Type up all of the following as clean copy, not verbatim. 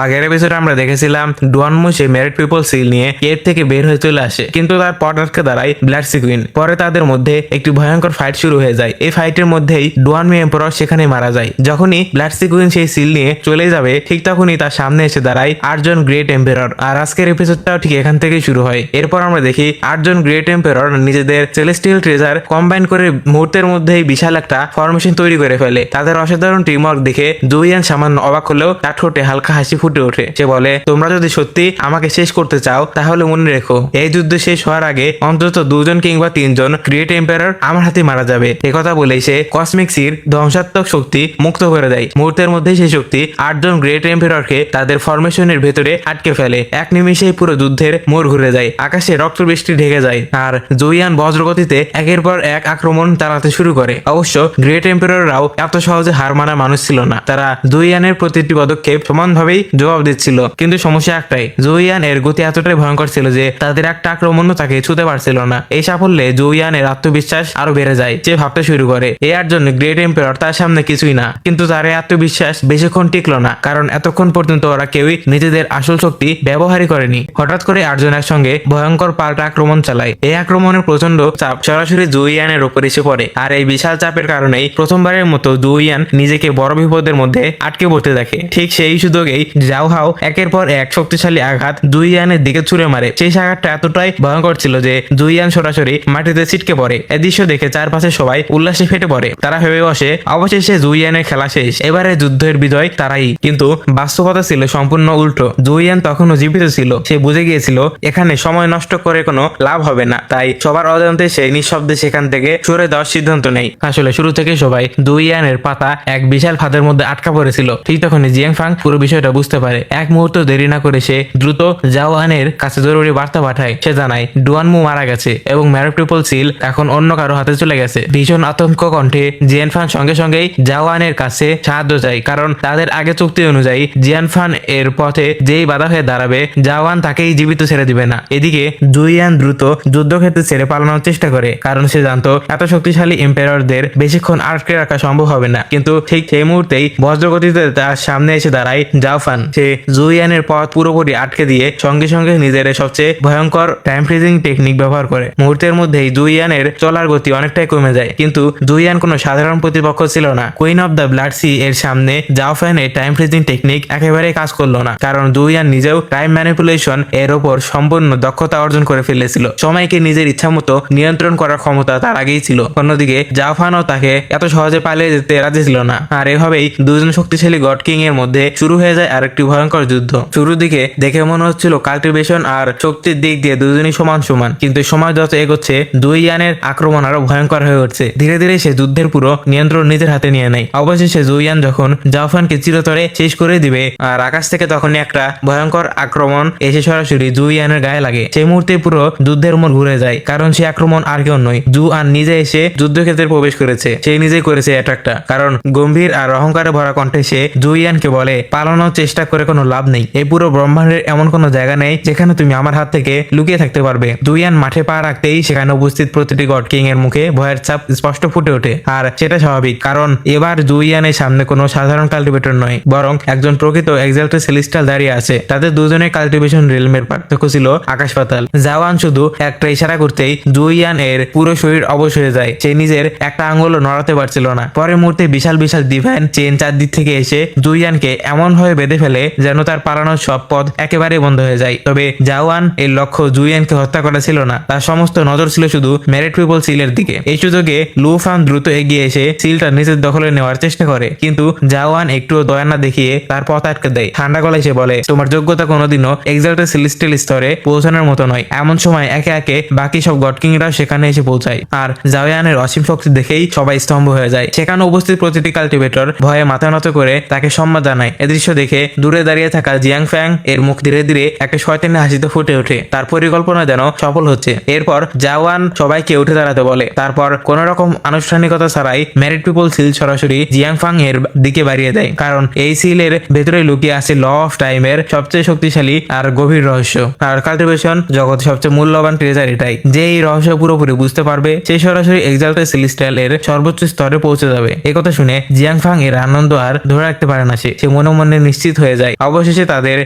আগের এপিসোডে আমরা দেখেছিলাম ডুয়ানমু সে মেরিট পিপল সিল নিয়ে কেভ থেকে বের হয়ে চলে আসে, কিন্তু তার পট আটকে দাঁড়ায় ব্লাড সিকুইন। পরে তাদের মধ্যে একটি ভয়ঙ্কর ফাইট শুরু হয়ে যায়। এই ফাইটের মধ্যেই ডুয়ানমু এম্পারর সেখানে মারা যায়। যখনই ব্লাড সিকুইন সেই সিল নিয়ে চলে যাবে, ঠিক তখনই তার সামনে এসে দাঁড়ায় 8জন গ্রেট এম্পারর। আর আজকের এপিসোডটাও ঠিক এখান থেকেই শুরু হয়। এরপর আমরা দেখি 8জন গ্রেট এম্পারর নিজেদের সেলেস্টিয়াল ট্রেজার কম্বাইন করে মুহূর্তের মধ্যেই বিশাল একটা ফরমেশন তৈরি করে ফেলে। তাদের অসাধারণ টিমওয়ার্ক দেখে জুইয়ান সামান্য অবাক হলেও তার ঠোঁটে হালকা হাসি ফুটে ওঠে। সে বলে, তোমরা যদি সত্যি আমাকে শেষ করতে চাও তাহলে মনে রেখো, এই যুদ্ধ শেষ হওয়ার আগে অন্তত 2জন কিংবা 3জন গ্রেট এম্পায়ার আমার হাতে মারা যাবে। একথা বলেই সে কসমিক সির ধ্বংসাত্মক শক্তি মুক্ত করে দেয়। মুহূর্তের মধ্যেই সেই শক্তি 8জন গ্রেট এম্পায়ারকে তাদের ফরমেশনের ভেতরে আটকে ফেলে। এক নিমিষেই পুরো যুদ্ধের মোড় ঘুরে যায়, আকাশে রক্ত বৃষ্টি ঢেকে যায়, আর জুইয়ান বজ্রগতিতে একের পর এক আক্রমণ চালাতে শুরু করে। অবশ্য গ্রেট এম্পায়াররাও এত সহজে হার মানা মানুষ ছিল না। তারা জুইয়ানের প্রতিটি পদক্ষেপ সমানভাবেই জবাব দিচ্ছিল। কিন্তু সমস্যা একটাই, জুইয়ান এর গতি এতটাই ভয়ঙ্কর ছিল যে তাদের একটা আক্রমণও তাকে ছুতে পারছিল না। এই সাফল্যে জুইয়ানের আত্মবিশ্বাস আরো বেড়ে যায়। সে ভাবতে শুরু করে এর জন্য গ্রেট এম্পায়ার তার সামনে কিছুই না। কিন্তু তার এই আত্মবিশ্বাস বেশিক্ষণ টিকলো না, কারণ এতক্ষণ পর্যন্ত ওরা কেউই নিজেদের আসল শক্তি ব্যবহারই করেনি। হঠাৎ করে 8জন একসঙ্গে ভয়ঙ্কর পাল্টা আক্রমণ চালায়। এই আক্রমণের প্রচন্ড চাপ সরাসরি জুইয়ানের উপর এসে পড়ে, আর এই বিশাল চাপের কারণেই প্রথমবারের মতো জুইয়ান নিজেকে বড় বিপদের মধ্যে আটকে পড়তে দেখে। ঠিক সেই সুযোগেই জাওহাও একের পর এক শক্তিশালী আঘাত জুইয়ানের দিকে ছুড়ে মারে। সেই আঘাতটা এতটাই ভয়ঙ্কর ছিল যে জুইয়ান সরাসরি মাটিতে ছিটকে পড়ে। এ দৃশ্য দেখে চারপাশে সবাই উল্লাসে ফেটে পড়ে। তারা ভেবে বসে অবশেষে জুইয়ানের খেলা শেষ, এবারে যুদ্ধের বিজয় তারাই। কিন্তু বাস্তবতা ছিল সম্পূর্ণ উল্টো। জুইয়ান তখনও জীবিত ছিল। সে বুঝে গিয়েছিল এখানে সময় নষ্ট করে কোনো লাভ হবে না, তাই সবার অজান্তে সে নিঃশব্দে সেখান থেকে সরে দেওয়ার সিদ্ধান্ত নেয়। আসলে শুরু থেকে সবাই জুইয়ানের পাতা এক বিশাল ফাঁদের মধ্যে আটকা পড়েছিল। ঠিক তখনই জিয়াংফাং পুরো বিষয়টা বুঝতে পারে। এক মুহূর্ত দেরি না করে সে দ্রুত জাওয়ানের কাছে জরুরি বার্তা পাঠায়। সে জানায় ডুয়ানমু মারা গেছে এবং মেরিট পিপল সিল এখন অন্য কারো হাতে চলে গেছে। ভীষণ আতঙ্ক কণ্ঠে জিয়ানফান সঙ্গে সঙ্গেই জাওয়ানের কাছে সাহায্য চায়, কারণ তাদের আগে চুক্তি অনুযায়ী জিয়ানফান এর পথে যেই বাধা হয়ে দাঁড়াবে জাওয়ান তাকেই জীবিত ছেড়ে দিবে না। এদিকে জুইয়ান দ্রুত যুদ্ধক্ষেত্রে ছেড়ে পালানোর চেষ্টা করে, কারণ সে জানতো এত শক্তিশালী এম্পায়ারদের বেশিক্ষণ আটকে রাখা সম্ভব হবে না। কিন্তু ঠিক সেই মুহূর্তেই বজ্রগতিতে তার সামনে এসে দাঁড়ায় জাওফান। সে জুইয়ানের পথ পুরোপুরি আটকে দিয়ে সঙ্গে সঙ্গে নিজের সবচেয়ে ভয়ঙ্কর টাইম ফ্রিজিং টেকনিক ব্যবহার করে। মুহূর্তের মধ্যেই জুইয়ানের চলার গতি অনেকটাই কমে যায়। কিন্তু জুইয়ান কোনো সাধারণ প্রতিপক্ষ ছিল না। Queen of the blood sea এর সামনে জাওফানের টাইম ফ্রিজিং টেকনিক একেবারে কাজ করলো না, কারণ জুইয়ান নিজেও টাইম ম্যানিপুলেশন এর ওপর সম্পূর্ণ দক্ষতা অর্জন করে ফেলেছিল। সময়কে নিজের ইচ্ছা মতো নিয়ন্ত্রণ করার ক্ষমতা তার আগেই ছিল। অন্যদিকে জাওফানও তাকে এত সহজে পালিয়ে যেতে রাজি ছিল না। আর এভাবেই দুজন শক্তিশালী গড কিং এর মধ্যে শুরু হয়ে যায় আরেকটি ভয়ঙ্কর যুদ্ধ। শুরুর দিকে দেখে মনে হচ্ছিল কাল্টিভেশন আর শক্তির দিক দিয়ে দুজনই সমান সমান, কিন্তু সময় যত এগোচ্ছে জুইয়ানের আক্রমণ আরো ভয়ঙ্কর হয়ে উঠছে। ধীরে ধীরে সে যুদ্ধের পুরো নিয়ন্ত্রণ নিজের হাতে নিয়ে নেয়। অবশেষে জুইয়ান যখন জাওফানকে চিরতরে শেষ করে দিবে, আর আকাশ থেকে তখনই একটা ভয়ঙ্কর আক্রমণ এসে সরাসরি জুইয়ানের গায়ে লাগে। সেই মুহূর্তে পুরো যুদ্ধের মোড় ঘুরে যায়, কারণ সে আক্রমণ আর কেউ নয়, জুয়ান নিজে এসে যুদ্ধক্ষেত্রে প্রবেশ করেছে। সে নিজেই করেছে অ্যাটাকটা, কারণ গম্ভীর আর অহংকারে ভরা কণ্ঠে সে জুইয়ানকে বলে, পালানোর চেষ্টা করে কোনো লাভ নেই। এই পুরো ব্রহ্মাণ্ডের এমন কোনো জায়গা নেই যেখানে তুমি আমার হাত থেকে লুকিয়ে থাকতে পারবে। জুইয়ান মাঠে পা রাখতেই সেখানে উপস্থিত প্রতিটি গড কিং এর মুখে ভয়ের ছাপ স্পষ্ট ফুটে ওঠে। আর সেটা স্বাভাবিক, কারণ এবার জুইয়ানের সামনে কোনো সাধারণ কাল্টিভেটর নয়, বরং একজন প্রকৃত এক্সাল্টেড সেলেস্টিয়াল দাঁড়িয়ে আছে। তাদের দুজনের কাল্টিভেশন রিলমের পার্থক্য ছিল আকাশ পাতাল। জাওয়ান শুধু একটা ইশারা করতেই জুইয়ান এর পুরো শরীর অবশ হয়ে যায়। সে নিজের একটা আঙ্গুলও নড়াতে পারছিল না। পরের মুহূর্তে বিশাল বিশাল ডিভাইন চেন চারদিক থেকে এসে জুইয়ানকে এমন ভাবে বেঁধে ফেলে যেন তার পালানোর সব পথ একেবারে বন্ধ হয়ে যায়। তবে জাওয়ান এর লক্ষ্য জুইয়ানকে হত্যা করা ছিল না। তার সমস্ত নজর ছিল শুধু মেরিট পিপল সিলের দিকে। এই সুযোগে লুফান দ্রুত এগিয়ে এসে সিলটা নিজের দখলে নেওয়ার চেষ্টা করে, কিন্তু জাওয়ান একটু দয়া না দেখিয়ে তার পথ আটকে দেয়। ঠান্ডা গলায় সে বলে, তোমার যোগ্যতা কোনোদিনও এক্সাল্টেড সেলেস্টিয়াল স্তরে পৌঁছানোর মতো নয়। এমন সময় একে একে বাকি সব গড কিংরা সেখানে এসে পৌঁছায়, আর জাওয়ানের অসীম শক্তি দেখেই সবাই স্তম্ভ হয়ে যায়। সেখানে উপস্থিত প্রতিটি কাল্টিভেটর ভয়ে মাথা নত করে তাকে সম্মান জানায়। এ দৃশ্য দেখে দূরে দাঁড়িয়ে থাকা জিয়াংফ্যাং এর মুখ ধীরে ধীরে একটা শয়তানি হাসিতে ফুটে ওঠে। তার পরিকল্পনা যেন সফল হচ্ছে। এরপর জাওয়ান সবাইকে উঠে দাঁড়াতে বলে। তারপর কোন রকম আনুষ্ঠানিকতা ছাড়াই মেরিট পিপল সিল সরাসরি জিয়াংফাং এর দিকে বাড়িয়ে দেয়, কারণ এই সিলের ভেতরে লুকিয়ে আছে ল অফ টাইমের সবচেয়ে শক্তিশালী আর গভীর রহস্য। আর কাল্টিভেশন জগৎ সবচেয়ে মূল্যবান ট্রেজার এটাই। যে এই রহস্য পুরোপুরি বুঝতে পারবে সে সরাসরি এক্সাল্টেড সেলেস্টিয়াল এর সর্বোচ্চ স্তরে পৌঁছে যাবে। একথা শুনে জিয়াংফাং এর আনন্দ আর ধরে রাখতে পারে না। সে মনে মনে নিশ্চিত হয়ে যায়। অবশেষে তাদের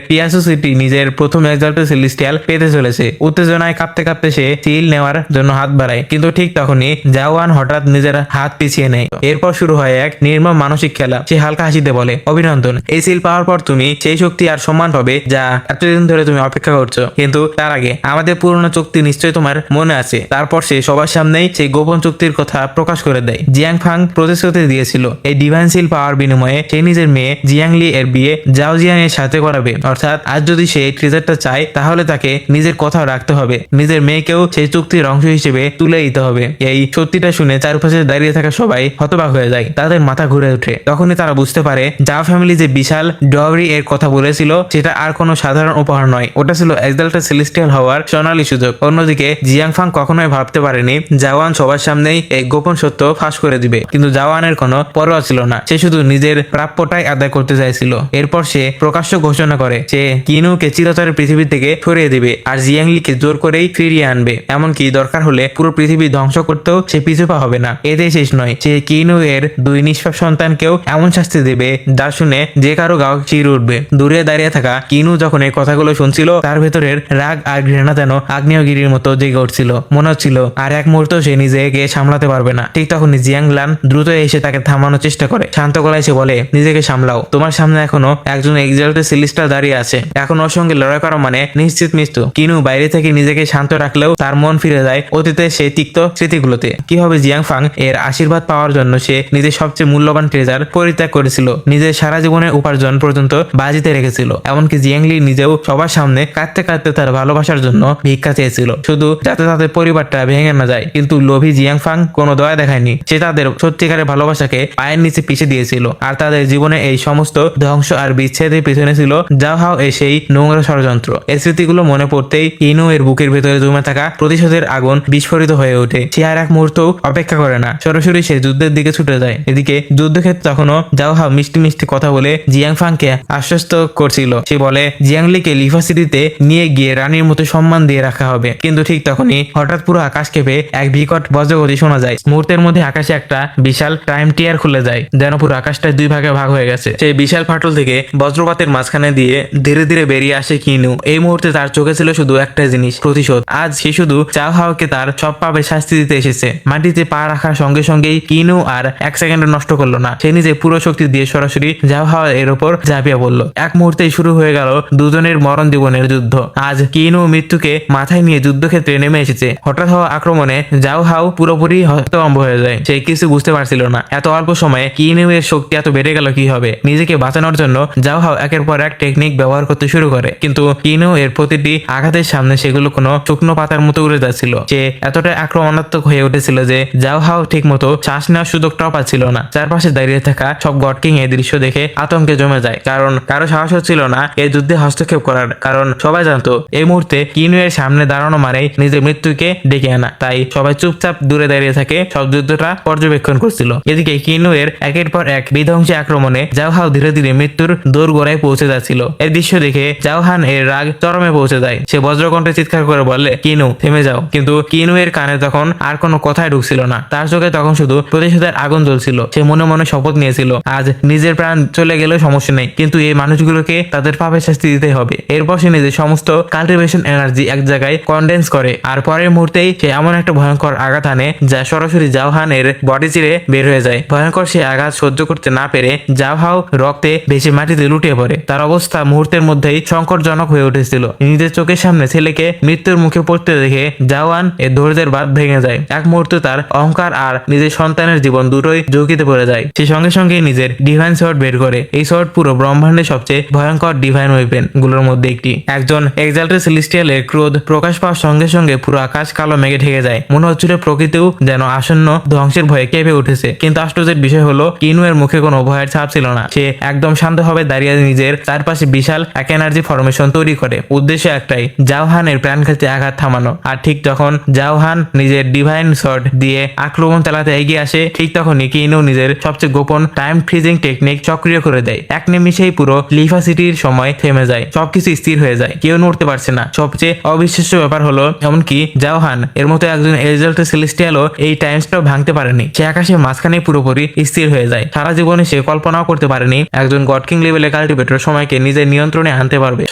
পিয়াসু সিটি নিজের প্রথম এক্সাল্টেড সেলেস্টিয়াল পেতে চলেছে। উত্তেজনায় কাঁপতে কাঁপতে সে সিল নেওয়ার জন্য হাত বাড়ায়, কিন্তু ঠিক তখনই জাওয়ান হঠাৎ নিজের হাত পিছিয়ে নেয়। এরপর শুরু হয় এক নির্মম মানসিক খেলা। সে হালকা হাসিতে বলে, অভিনন্দন, এই সিল পাওয়ার পর তুমি সেই শক্তি আর সম্মান পাবে যা এতদিন ধরে তুমি অপেক্ষা করছো। কিন্তু তার আগে আমাদের পুরনো চুক্তি নিশ্চয়ই তোমার মনে আছে। তারপর সে সবার সামনেই সেই গোপন চুক্তির কথা প্রকাশ করে দেয়। জিয়াং ফাং প্রতিশ্রুতি দিয়েছিল এই ডিভাইন সিল পাওয়ার বিনিময়ে সে নিজের মেয়ে জিয়াংলি এর বিয়ে জাও জিয়াং এর সাথে করাবে। অর্থাৎ আজ যদি সে এই ট্রেজারটা চায় তাহলে তাকে নিজের কথা রাখতে হবে, নিজের মেয়েকেও সেই চুক্তির অংশ হিসেবে তুলে দিতে হবে। এই সত্যিটা শুনে চারপাশে দাঁড়িয়ে থাকা সবাই হতবাক হয়ে যায়, তাদের মাথা ঘুরে ওঠে। তখনই তারা বুঝতে পারে জাও ফ্যামিলি যে বিশাল ডওরি এর কথা বলেছিল সেটা আর কোনো সাধারণ উপহার নয়, ওটা ছিল এক্সাল্টেড সেলেস্টিয়াল হওয়ার সোনালী সুযোগ। অন্যদিকে জিয়াং ফাং কখনোই ভাবতে পারেনি জাওয়ান সবার সামনেই এই গোপন সত্য ফাঁস করে দিবে, কিন্তু জাওয়ানের কোনো পরোয়া ছিল না। সে শুধু নিজের প্রাপ্যটাই আদায় করতে চাইছিল। এরপর সে প্রকাশ্য ঘোষণা করে সে কিনুকে চিরতরে পৃথিবী থেকে সরিয়ে দিবে আর জিয়াংলিকে জোর করেই ফিরিয়ে আনবে। এমনকি দরকার হলে পুরো পৃথিবী ধ্বংস করতেও সে পিছুপা হবে না। এতে শেষ নয়, সে কিনু এর দুই নিষ্পাপ সন্তানকেও এমন শাস্তি দেবে যা শুনে যে কারো গাও চির উঠবে। দূরে দাঁড়িয়ে থাকা কিনু যখন এই কথাগুলো শুনছিল তার ভেতরের রাগ আর ঘৃণা যেন আগ্নেয়গিরির মতো জেগে উঠছিল। মনে হচ্ছিল আর এক মুহূর্ত সে নিজেকে সামলাতে পারবে না। ঠিক তখনই জিয়াংলান দ্রুত এসে তাকে থামানোর চেষ্টা করে। শান্ত গলায় সে বলে, নিজেকে সামলাও, তোমার সামনে এখনো একজন এক্সাল্টেড সেলেস্টিয়াল দাঁড়িয়ে আছে। এখন ওর সঙ্গে লড়াই করা মানে নিশ্চিত মৃত্যু। কিনু বাইরে থেকে নিজেকে শান্ত রাখলেও তার মন ফিরে যায় অতীতের সেই তিক্ত স্মৃতিগুলোতে। কিভাবে জিয়াং ফাং এর আশীর্বাদ পাওয়ার জন্য সে নিজের সবচেয়ে মূল্যবান ট্রেজার পরিত্যাগ করেছিল, নিজের সারা জীবনের উপার্জন পর্যন্ত বাজিতে রেখেছিল। এমনকি জিয়াংলি নিজেও সবার সামনে কাঁদতে কাঁদতে তার ভালোবাসার জন্য ভিক্ষা চেয়েছিল, শুধু যাতে তাদের পরিবারটা ভেঙে না যায়। কিন্তু লোভী জিয়াং ফাং কোনো দয়া দেখায়নি। সে তাদের সত্যিকারের ভালোবাসাকে পায়ের নিচে পিছিয়ে দিয়েছিল, আর তাদের জীবনে এই সমস্ত ধ্বংস আর বিচ্ছেদের পিছনে ছিল জাও হাও এর সেই নোংরা ষড়যন্ত্র। এই স্মৃতিগুলো মনে পড়তেই কিনু এর বুকের ভেতরে জমে থাকা প্রতিশোধের আগুন বিস্ফোরিত হয়ে ওঠে। সে আর এক মুহূর্ত অপেক্ষা করে না, সরাসরি সে যুদ্ধের দিকে ছুটে যায়। এদিকে যুদ্ধক্ষেত্রে তখনও জাও হাও মিষ্টি মিষ্টি কথা বলে জিয়াং ফাংকে আশ্বস্ত করছিল। সে বলে জিয়াংলিকে লিফা সিটিতে নিয়ে গিয়ে রানীর মতো সম্মান দিয়ে রাখা হবে। কিন্তু ঠিক তখনই হঠাৎ পুরো আকাশ কেঁপে এক বিকট বজ্রগতি শোনা যায়। মুহূর্তের মধ্যে আকাশে একটা বিশাল টাইম টিয়ার খুলে যায়, যেন পুরো আকাশটা দুই ভাগে ভাগ হয়ে গেছে। সেই বিশাল ফাটল থেকে বজ্রপাতের মাঝখানে দিয়ে ধীরে ধীরে বেরিয়ে আসে কিনু। এই মুহূর্তে তার চোখে ছিল শুধু একটা জিনিস, প্রতিশোধ। আজ সে শুধু জাও হাওকে তার সব পাপের শাস্তি দিতে এসেছে। মাটিতে পা রাখার সঙ্গে সঙ্গেই কিনু আর এক সেকেন্ড নষ্ট করলো না। সে নিজে পুরো শক্তি দিয়ে সরাসরি জাও হাও এর ওপর ঝাঁপিয়ে পড়লো। এক মুহূর্তেই শুরু হয়ে গেল দুজনের মরণ জীবনের যুদ্ধ। আজ কিনু মৃত্যুকে মাথায় নিয়ে যুদ্ধক্ষেত্রে নেমে এসেছে। হঠাৎ হওয়া আক্রমণে জাও হাও পুরোপুরি হতভম্ব হয়ে যায়। সে কিছু বুঝতে পারছিল না এত অল্প সময়ে কিনু এর শক্তি এত বেড়ে গেল কি হবে। নিজেকে বাঁচানোর জন্য জাও হাও একের পর এক টেকনিক ব্যবহার করতে শুরু করে, কিন্তু কিনু এর প্রতিটি আঘাতের সামনে সেগুলো কোনো শুকনো পাতার মতো উড়ে যাচ্ছিল। সে এতটাই আক্রমণাত্মক হয়ে উঠেছিল যে জাও হাও ঠিক মতো শ্বাস নেওয়ার সুযোগটাও পাচ্ছিল না। চারপাশে দাঁড়িয়ে থাকা সব গড কিং এই দৃশ্য দেখে আতঙ্কে জমে যায়, কারণ কারো সাহস হচ্ছিল না এই যুদ্ধে হস্তক্ষেপ করার। কারণ সবাই জানতো এই মুহূর্তে কিনু এর সামনে দাঁড়ানো মানেই নিজের মৃত্যুকে ডেকে আনা। তাই সবাই চুপচাপ দূরে দাঁড়িয়ে থাকে, সব যুদ্ধটা পর্যবেক্ষণ করছিল। এদিকে কিনু এর একের পর এক বিধ্বংসী আক্রমণে জাও হাও ধীরে ধীরে মৃত্যুর দোরগোড়ায় পৌঁছে যাচ্ছিল। এই দৃশ্য দেখে জাও হান এর রাগ চরমে পৌঁছে যায়। সে বজ্রকণ্ঠে চিৎকার করে বলে, কিনু থেমে যাও। কিন্তু কিনু এর কানে তখন আর কোনো কথাই ঢুকছিল না। তার চোখে তখন শুধু প্রতিশোধের আগুন জ্বলছিল। সে মনে মনে শপথ নিয়েছিল আজ নিজের প্রাণ চলে গেলেও সমস্যা নেই, কিন্তু এই মানুষগুলোকে তাদের পাপের শাস্তি দিতে হবে। এরপর সে নিজের সমস্ত কাল্টিভেশন এনার্জি এক জায়গায় কনডেন্স করে, আর পরের মুহূর্তেই সে এমন একটা ভয়ঙ্কর আঘাত আনে যা সরাসরি জাও হান এর বডি চিরে বের হয়ে যায়। ভয়ঙ্কর সে আঘাত সহ্য করতে না পেরে জাও হাও রক্তে ভেসে মাটিতে লুটিয়ে পড়ে। তার অবস্থা মুহূর্তের মধ্যেই সংকটজনক হয়ে উঠেছিল। নিজের চোখের সামনে ছেলেকে মৃত্যুর মুখে পড়তে দেখে জাওয়ান এর ধৈর্যের বাঁধ ভেঙে যায়। এক মুহূর্তে তার অহংকার আর নিজের সন্তানের জীবন দুটোই ঝুঁকিতে পড়ে যায়। সে সঙ্গে সঙ্গে নিজের ডিভাইন শর্ট বের করে। এই শর্ট পুরো ব্রহ্মাণ্ডের সবচেয়ে ভয়ঙ্কর ডিভাইন ওয়েপেন গুলোর মধ্যে একটি। একজন এক্সাল্টেড সেলেস্টিয়ালের ক্রোধ প্রকাশ পাওয়ার সঙ্গে সঙ্গে পুরো আকাশ কালো মেঘে ঢেকে যায়। মনে হচ্ছিল প্রকৃতিও যেন আসন্ন ধ্বংসের ভয়ে কেঁপে উঠেছে। কিন্তু আশ্চর্যের বিষয় হলো কিনু এর মুখে কোনো ভয়ের ছাপ ছিল না। সে একদম শান্তভাবে দাঁড়িয়ে নিজের চারপাশে বিশাল এক এনার্জি ফরমেশন তৈরি করে। উদ্দেশ্য একটাই, জাও হানের প্রাণঘাতী আঘাত থামানো। আর ঠিক যখন জাও হান নিজের ডিভাইন শর্ট দিয়ে আক্রমণ চালাতে এগিয়ে আসে, ঠিক তখনই কিনু নিজের সবচেয়ে গোপন টাইম ফ্রিজিং টেকনিক সক্রিয় করে দেয়। এক নিমিষেই পুরো লিফা সিটির সময় থেমে যায়, সবকিছু স্থির হয়ে যায়, কেউ নড়তে পারছে না। সবচেয়ে অবিশ্বাস্য ব্যাপার হলো এমনকি জাও হান এর মতো একজন এক্সাল্টেড সেলেস্টিয়ালও এই টাইম স্টপ ভাঙতে পারেনি। সে আকাশের মাঝখানে পুরোপুরি স্থির হয়ে যায়। সারা জীবনে সে কল্পনাও করতে পারেনি একজন গড কিং লেভেলের আসলে কাল্টিভেটর সময়কে নিজের নিয়ন্ত্রণে আনতে পারবে।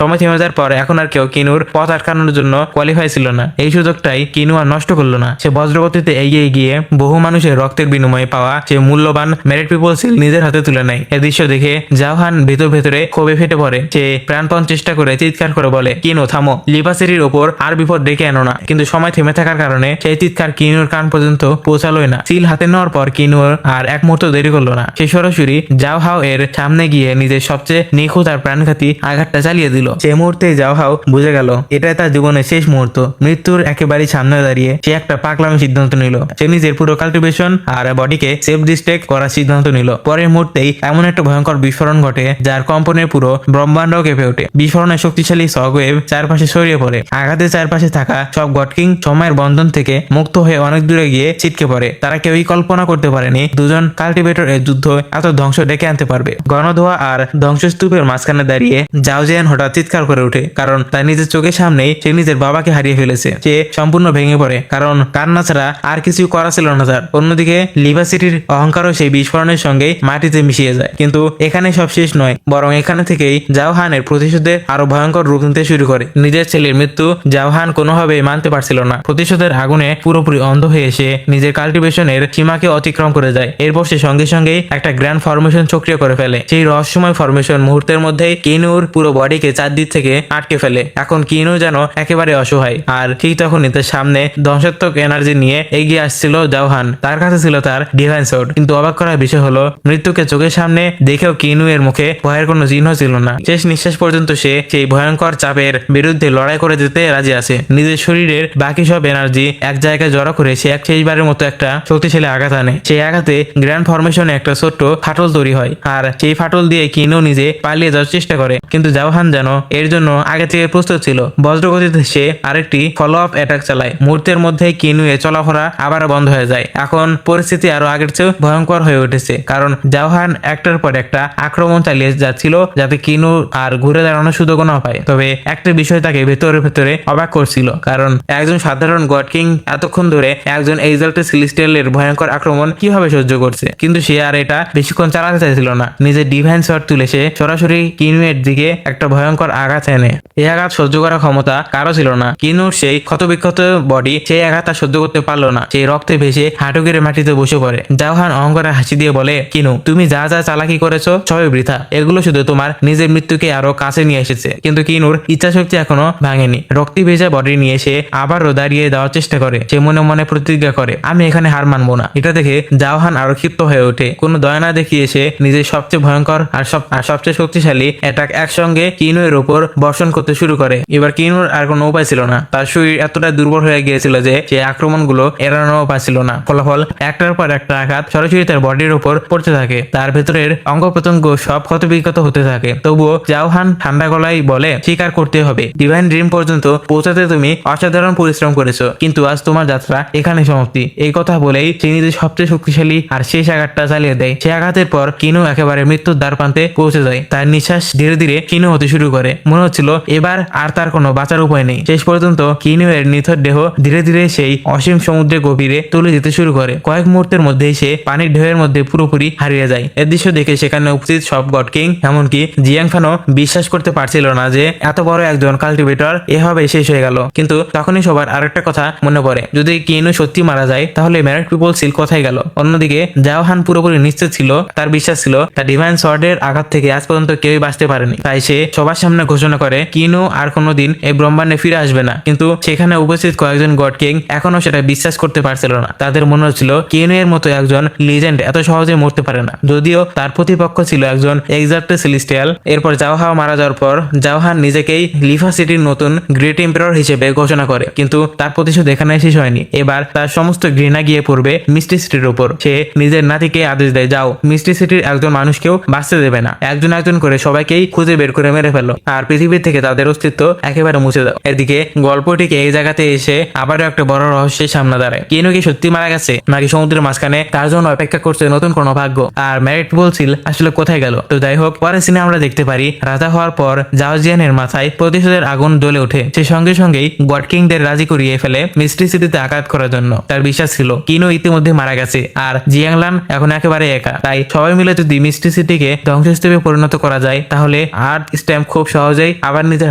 সময় থেমে যাওয়ার পর এখন আর কেউ কিনুর পথ আটকানোর জন্য কোয়ালিফাই ছিল না। এই সুযোগটাই কিনু আর নষ্ট করলো না। সে বজ্রগতিতে এগিয়ে গিয়ে বহু মানুষের রক্তের বিনিময়ে পাওয়া সে মূল্যবান মেরিট পিপল সিল নিজের হাতে তুলে নেয়। এ দৃশ্য দেখে জাওহান ভেতরে ক্ষোভে ফেটে পড়ে। সে প্রাণপণ চেষ্টা করে চিৎকার করে বলে, কিনু থামো, লিভা সিটির ওপর আর বিপদ ডেকে আনো না। কিন্তু সময় থেমে থাকার কারণে সেই চিৎকার কিনুর কান পর্যন্ত পৌঁছালোই না। সিল হাতে নেওয়ার পর কিনুর আর এক মুহূর্ত দেরি করলো না। সে সরাসরি জাওহাও এর সামনে গিয়ে নিজের সবচেয়ে নিখুঁত আর প্রাণঘাতী আঘাতটা চালিয়ে দিল। সে মুহূর্তে জাওহাও বুঝে গেল এটাই তার জীবনের শেষ মুহূর্ত। মৃত্যুর একেবারেই সামনে দাঁড়িয়ে সে একটা পাগলামি সিদ্ধান্ত নিল। সে নিজের পুরো কাল্টিভেশন আর বডিকে সেফ ডিস্ট্রেক্ট করার সিদ্ধান্ত নিল। পরের মুহূর্তেই এমন একটা ভয়ঙ্কর বিস্ফোরণ ঘটে যার কম্পনে পুরো ব্রহ্মাণ্ড কেঁপে ওঠে। বিস্ফোরণের শক্তিশালী শকওয়েভ চারপাশে ছড়িয়ে পড়ে। আঘাতের চারপাশে থাকা সব গডকিং সময়ের বন্ধন থেকে মুক্ত হয়ে অনেক দূরে গিয়ে ছিটকে পড়ে। তারা কেউই কল্পনা করতে পারেনি দুজন কাল্টিভেটর এর যুদ্ধ এত ধ্বংস ডেকে আনতে পারবে। গণধোয়া আর ধ্বংসস্তূপের মাঝখানে দাঁড়িয়ে জাওজিয়ান হঠাৎ চিৎকার করে ওঠে, কারণ তার নিজের চোখের সামনেই সে নিজের বাবাকে হারিয়ে ফেলেছে। সে সম্পূর্ণ ভেঙে পড়ে, কারণ কান্না ছাড়া আর কিছু করা ছিল না তার। অন্যদিকে লিভা সিটির অহংকারও সেই বিস্ফোরণের সঙ্গে মাটিতে মিশিয়ে যায়। কিন্তু এখানে সব শেষ নয়, বরং এখানে থেকেই জাওহানের প্রতিশোধের আরো ভয়ঙ্কর রূপ নিতে শুরু করে। নিজের ছেলের মৃত্যু জাওহান কোনোভাবেই মানতে পারছিল না। প্রতিশোধের আগুনে পুরোপুরি অন্ধ হয়ে এসে নিজের কাল্টিভেশনের সীমাকে অতিক্রম করে যায়। এরপর সে সঙ্গে সঙ্গেই একটা গ্র্যান্ড ফরমেশন সক্রিয় করে ফেলে। সেই রহস্যময় ফরমেশন মুহূর্তের মধ্যেই কিনুর পুরো বডিকে চারদিক থেকে আটকে ফেলে। এখন কিনু যেন একেবারে অসহায়। আর ঠিক তখনই তার সামনে ধ্বংসাত্মক এনার্জি নিয়ে এগিয়ে আসছিল জাওহান। তার কাছে ছিল তার ডিভাইন সোর্ড। কিন্তু অবাক করার বিষয় হলো মৃত্যুকে চোখের সামনে দেখেও কিনু এর মুখে ভয়ের কোনো চিহ্ন ছিল না। শেষ নিঃশ্বাস পর্যন্ত সে সেই ভয়ঙ্কর চাপের বিরুদ্ধে লড়াই করে যেতে রাজি আছে। নিজের শরীরের বাকি সব এনার্জি এক জায়গায় জড়ো করে সে শেষবারের মতো একটা শক্তিশালী আঘাত আনে। সেই আঘাতে গ্র্যান্ড ফরমেশনে একটা ছোট্ট ফাটল তৈরি হয়, আর সেই ফাটল দিয়ে কিনু নিজে পালিয়ে যাওয়ার চেষ্টা করে। কিন্তু জাওহান যেন এর জন্য আগে থেকে প্রস্তুত ছিল। বজ্রগতিতে সে আরেকটি ফলো আপ অ্যাটাক চালায়। মুহূর্তের মধ্যে কিনু এর চলাফেরা আবার বন্ধ হয়ে যায়। এখন পরিস্থিতি আরো আগের চেয়ে ভয়ঙ্কর হয়ে উঠেছে, কারণ জাওহান একটার পর একটা আক্রমণ চালিয়ে যাচ্ছিল যাতে কিনু আর ঘুরে দাঁড়ানোর সুযোগ না পায়। তবে একটা বিষয় তাকে ভেতরে অবাক করছিল, কারণ একজন সাধারণ গড কিং এতক্ষণ ধরে একজন এক্সাল্টেড সেলেস্টিয়ালের ভয়ঙ্কর আক্রমণ কিভাবে সহ্য করছে। কিন্তু সে আর এটা বেশিক্ষণ চালাতে চাইছিল না। নিজের ডিভাইন শট তুলে সে সরাসরি কিনু এর দিকে একটা ভয়ঙ্কর আঘাত এনে। এই আঘাত সহ্য করার ক্ষমতা কারো ছিল না। কিনুর সেই ক্ষতবিক্ষত বডি সেই আঘাত আর সহ্য করতে পারলো না। সেই রক্তে ভেসে হাঁটু গেড়ে মাটিতে বসে পড়ে। জাওহান অহংকারে হাসি দিয়ে বলে, কিনু তুমি যা যা চালাকি করেছো সবই বৃথা। এগুলো শুধু তোমার নিজের মৃত্যুকে আরো কাছে নিয়ে এসেছে। কিন্তু কিনুর ইচ্ছা শক্তি এখনো ভাঙেনি। রক্তি ভেজা বডি নিয়ে সে আবারও দাঁড়িয়ে দেওয়ার চেষ্টা করে। সে মনে মনে প্রতিজ্ঞা করে, আমি এখানে হার মানবো না। এটা দেখে জাওহান আরো ক্ষিপ্ত হয়ে ওঠে। কোনো দয়া না দেখিয়ে সে নিজের সবচেয়ে ভয়ঙ্কর আর সবচেয়ে শক্তিশালী অ্যাটাক একসঙ্গে কিনু এর উপর বর্ষণ করতে শুরু করে। এবার কিনুর আর কোনো উপায় ছিল না। তার শরীর এতটা দুর্বল হয়ে গিয়েছিল যে সে আক্রমণগুলো এড়ানো পারছিল না। ফলাফল একটার পর একটা আঘাত সরাসরি তার বডির উপর পড়তে থাকে। তার ভেতরের অঙ্গ প্রত্যঙ্গ সব ক্ষতবিক্ষত হতে থাকে। তবুও জাওহান ঠান্ডা গলায় বলে, স্বীকার করতে হবে, ডিভাইন ড্রিম পর্যন্ত পৌঁছাতে তুমি অসাধারণ পরিশ্রম করেছো, কিন্তু আজ তোমার যাত্রা এখানে সমাপ্তি। এই কথা বলেই সে নিজের সবচেয়ে শক্তিশালী আর শেষ আঘাতটা চালিয়ে দেয়। সে আঘাতের পর কিনু একেবারে মৃত্যুর দ্বার প্রান্তে পৌঁছে যায়। তার নিঃশ্বাস ধীরে ধীরে ক্ষীণ হতে শুরু করে। মনে হচ্ছিল এবার আর তার কোনো বাঁচার উপায় নেই। শেষ পর্যন্ত কিনু এর নিথর দেহ ধীরে ধীরে সেই অসীম সমুদ্রের গভীরে তুলে যেতে শুরু করে। কয়েক মুহূর্তের মধ্যেই সে পানির ঢেউয়ের মধ্যে পুরোপুরি হারিয়ে যায়। এর দৃশ্য দেখে সেখানে উপস্থিত সব গড কিং, এমনকি জিয়াংফানও বিশ্বাস করতে পারছিল না যে এত বড় একজন কাল্টিভেটর এভাবে শেষ হয়ে গেল। কিন্তু তখনই সবার আরেকটা কথা মনে পড়ে, যদি কিনু সত্যি মারা যায় তাহলে মেরিট পিপল সিল কোথায় গেল? অন্যদিকে জাওহান পুরোপুরি নিশ্চিত ছিল, তার বিশ্বাস ছিল তার ডিভাইন সর্ডের আঘাত থেকে আজ পর্যন্ত কেউই বাঁচতে পারেনি। তাই সে সবার সামনে ঘোষণা করে কিনু আর কোনোদিন এই ব্রহ্মাণ্ডে ফিরে আসবে না। কিন্তু সেখানে উপস্থিত কয়েকজন গড কিং এখনো সেটা বিশ্বাস করতে পারছিল না। তাদের মনে হচ্ছিল কিনু এর মতো একজন লিজেন্ড এত সহজে মরতে পারে না, যদিও তার প্রতিপক্ষ ছিল একজন এক্সাল্টেড সেলেস্টিয়াল। এরপর জাওহাও মারা যাওয়ার পর জাওহান নিজেকেই লিভা সিটির নতুন গ্রেট এম্পারর হিসেবে ঘোষণা করে। কিন্তু তার প্রতিশোধ এখানে শেষ হয়নি। এবার তার সমস্ত ঘৃণা গিয়ে পড়বে মিস্টি সিটির উপর। সে নিজের নাতিকে আদেশ দেয়, যাও মিস্টি সিটির একজন মানুষকেও বাঁচতে দেবে না, একজন একজন করে সবাইকেই খুঁজে বের করে মেরে ফেলো আর পৃথিবী থেকে তাদের অস্তিত্ব একেবারে মুছে দাও। এদিকে গল্পটিকে এই জায়গাতে এসে আবারও একটা বড় রহস্যের সামনে দাঁড়ায়। কিনু কি সত্যি মারা গেছে, নাকি সমুদ্রের মাঝখানে তার জন্য অপেক্ষা করছে নতুন কোনো ভাগ্য? আর মেরিট পিপল সিল আসলে কোথায় গেল? তো যাই হোক, পরের সিনে আমরা দেখতে পারি রাজা হওয়ার পর জাওজিয়ানের মাথায় প্রতিশোধের আগুন জ্বলে ওঠে। সে সঙ্গে সঙ্গেই গড কিংদের রাজি করিয়ে ফেলে মিস্ট্রি সিটিতে আঘাত করার জন্য। তার বিশ্বাস ছিল কিনু ইতিমধ্যে মারা গেছে আর জিয়াংলান এখন একেবারে একা। তাই সবাই মিলে যদি মিস্ট্রি সিটিকে ধ্বংসস্তূপে পরিণত করা যায় তাহলে আর্থ স্ট্যাম্প খুব সহজেই আবার নিজের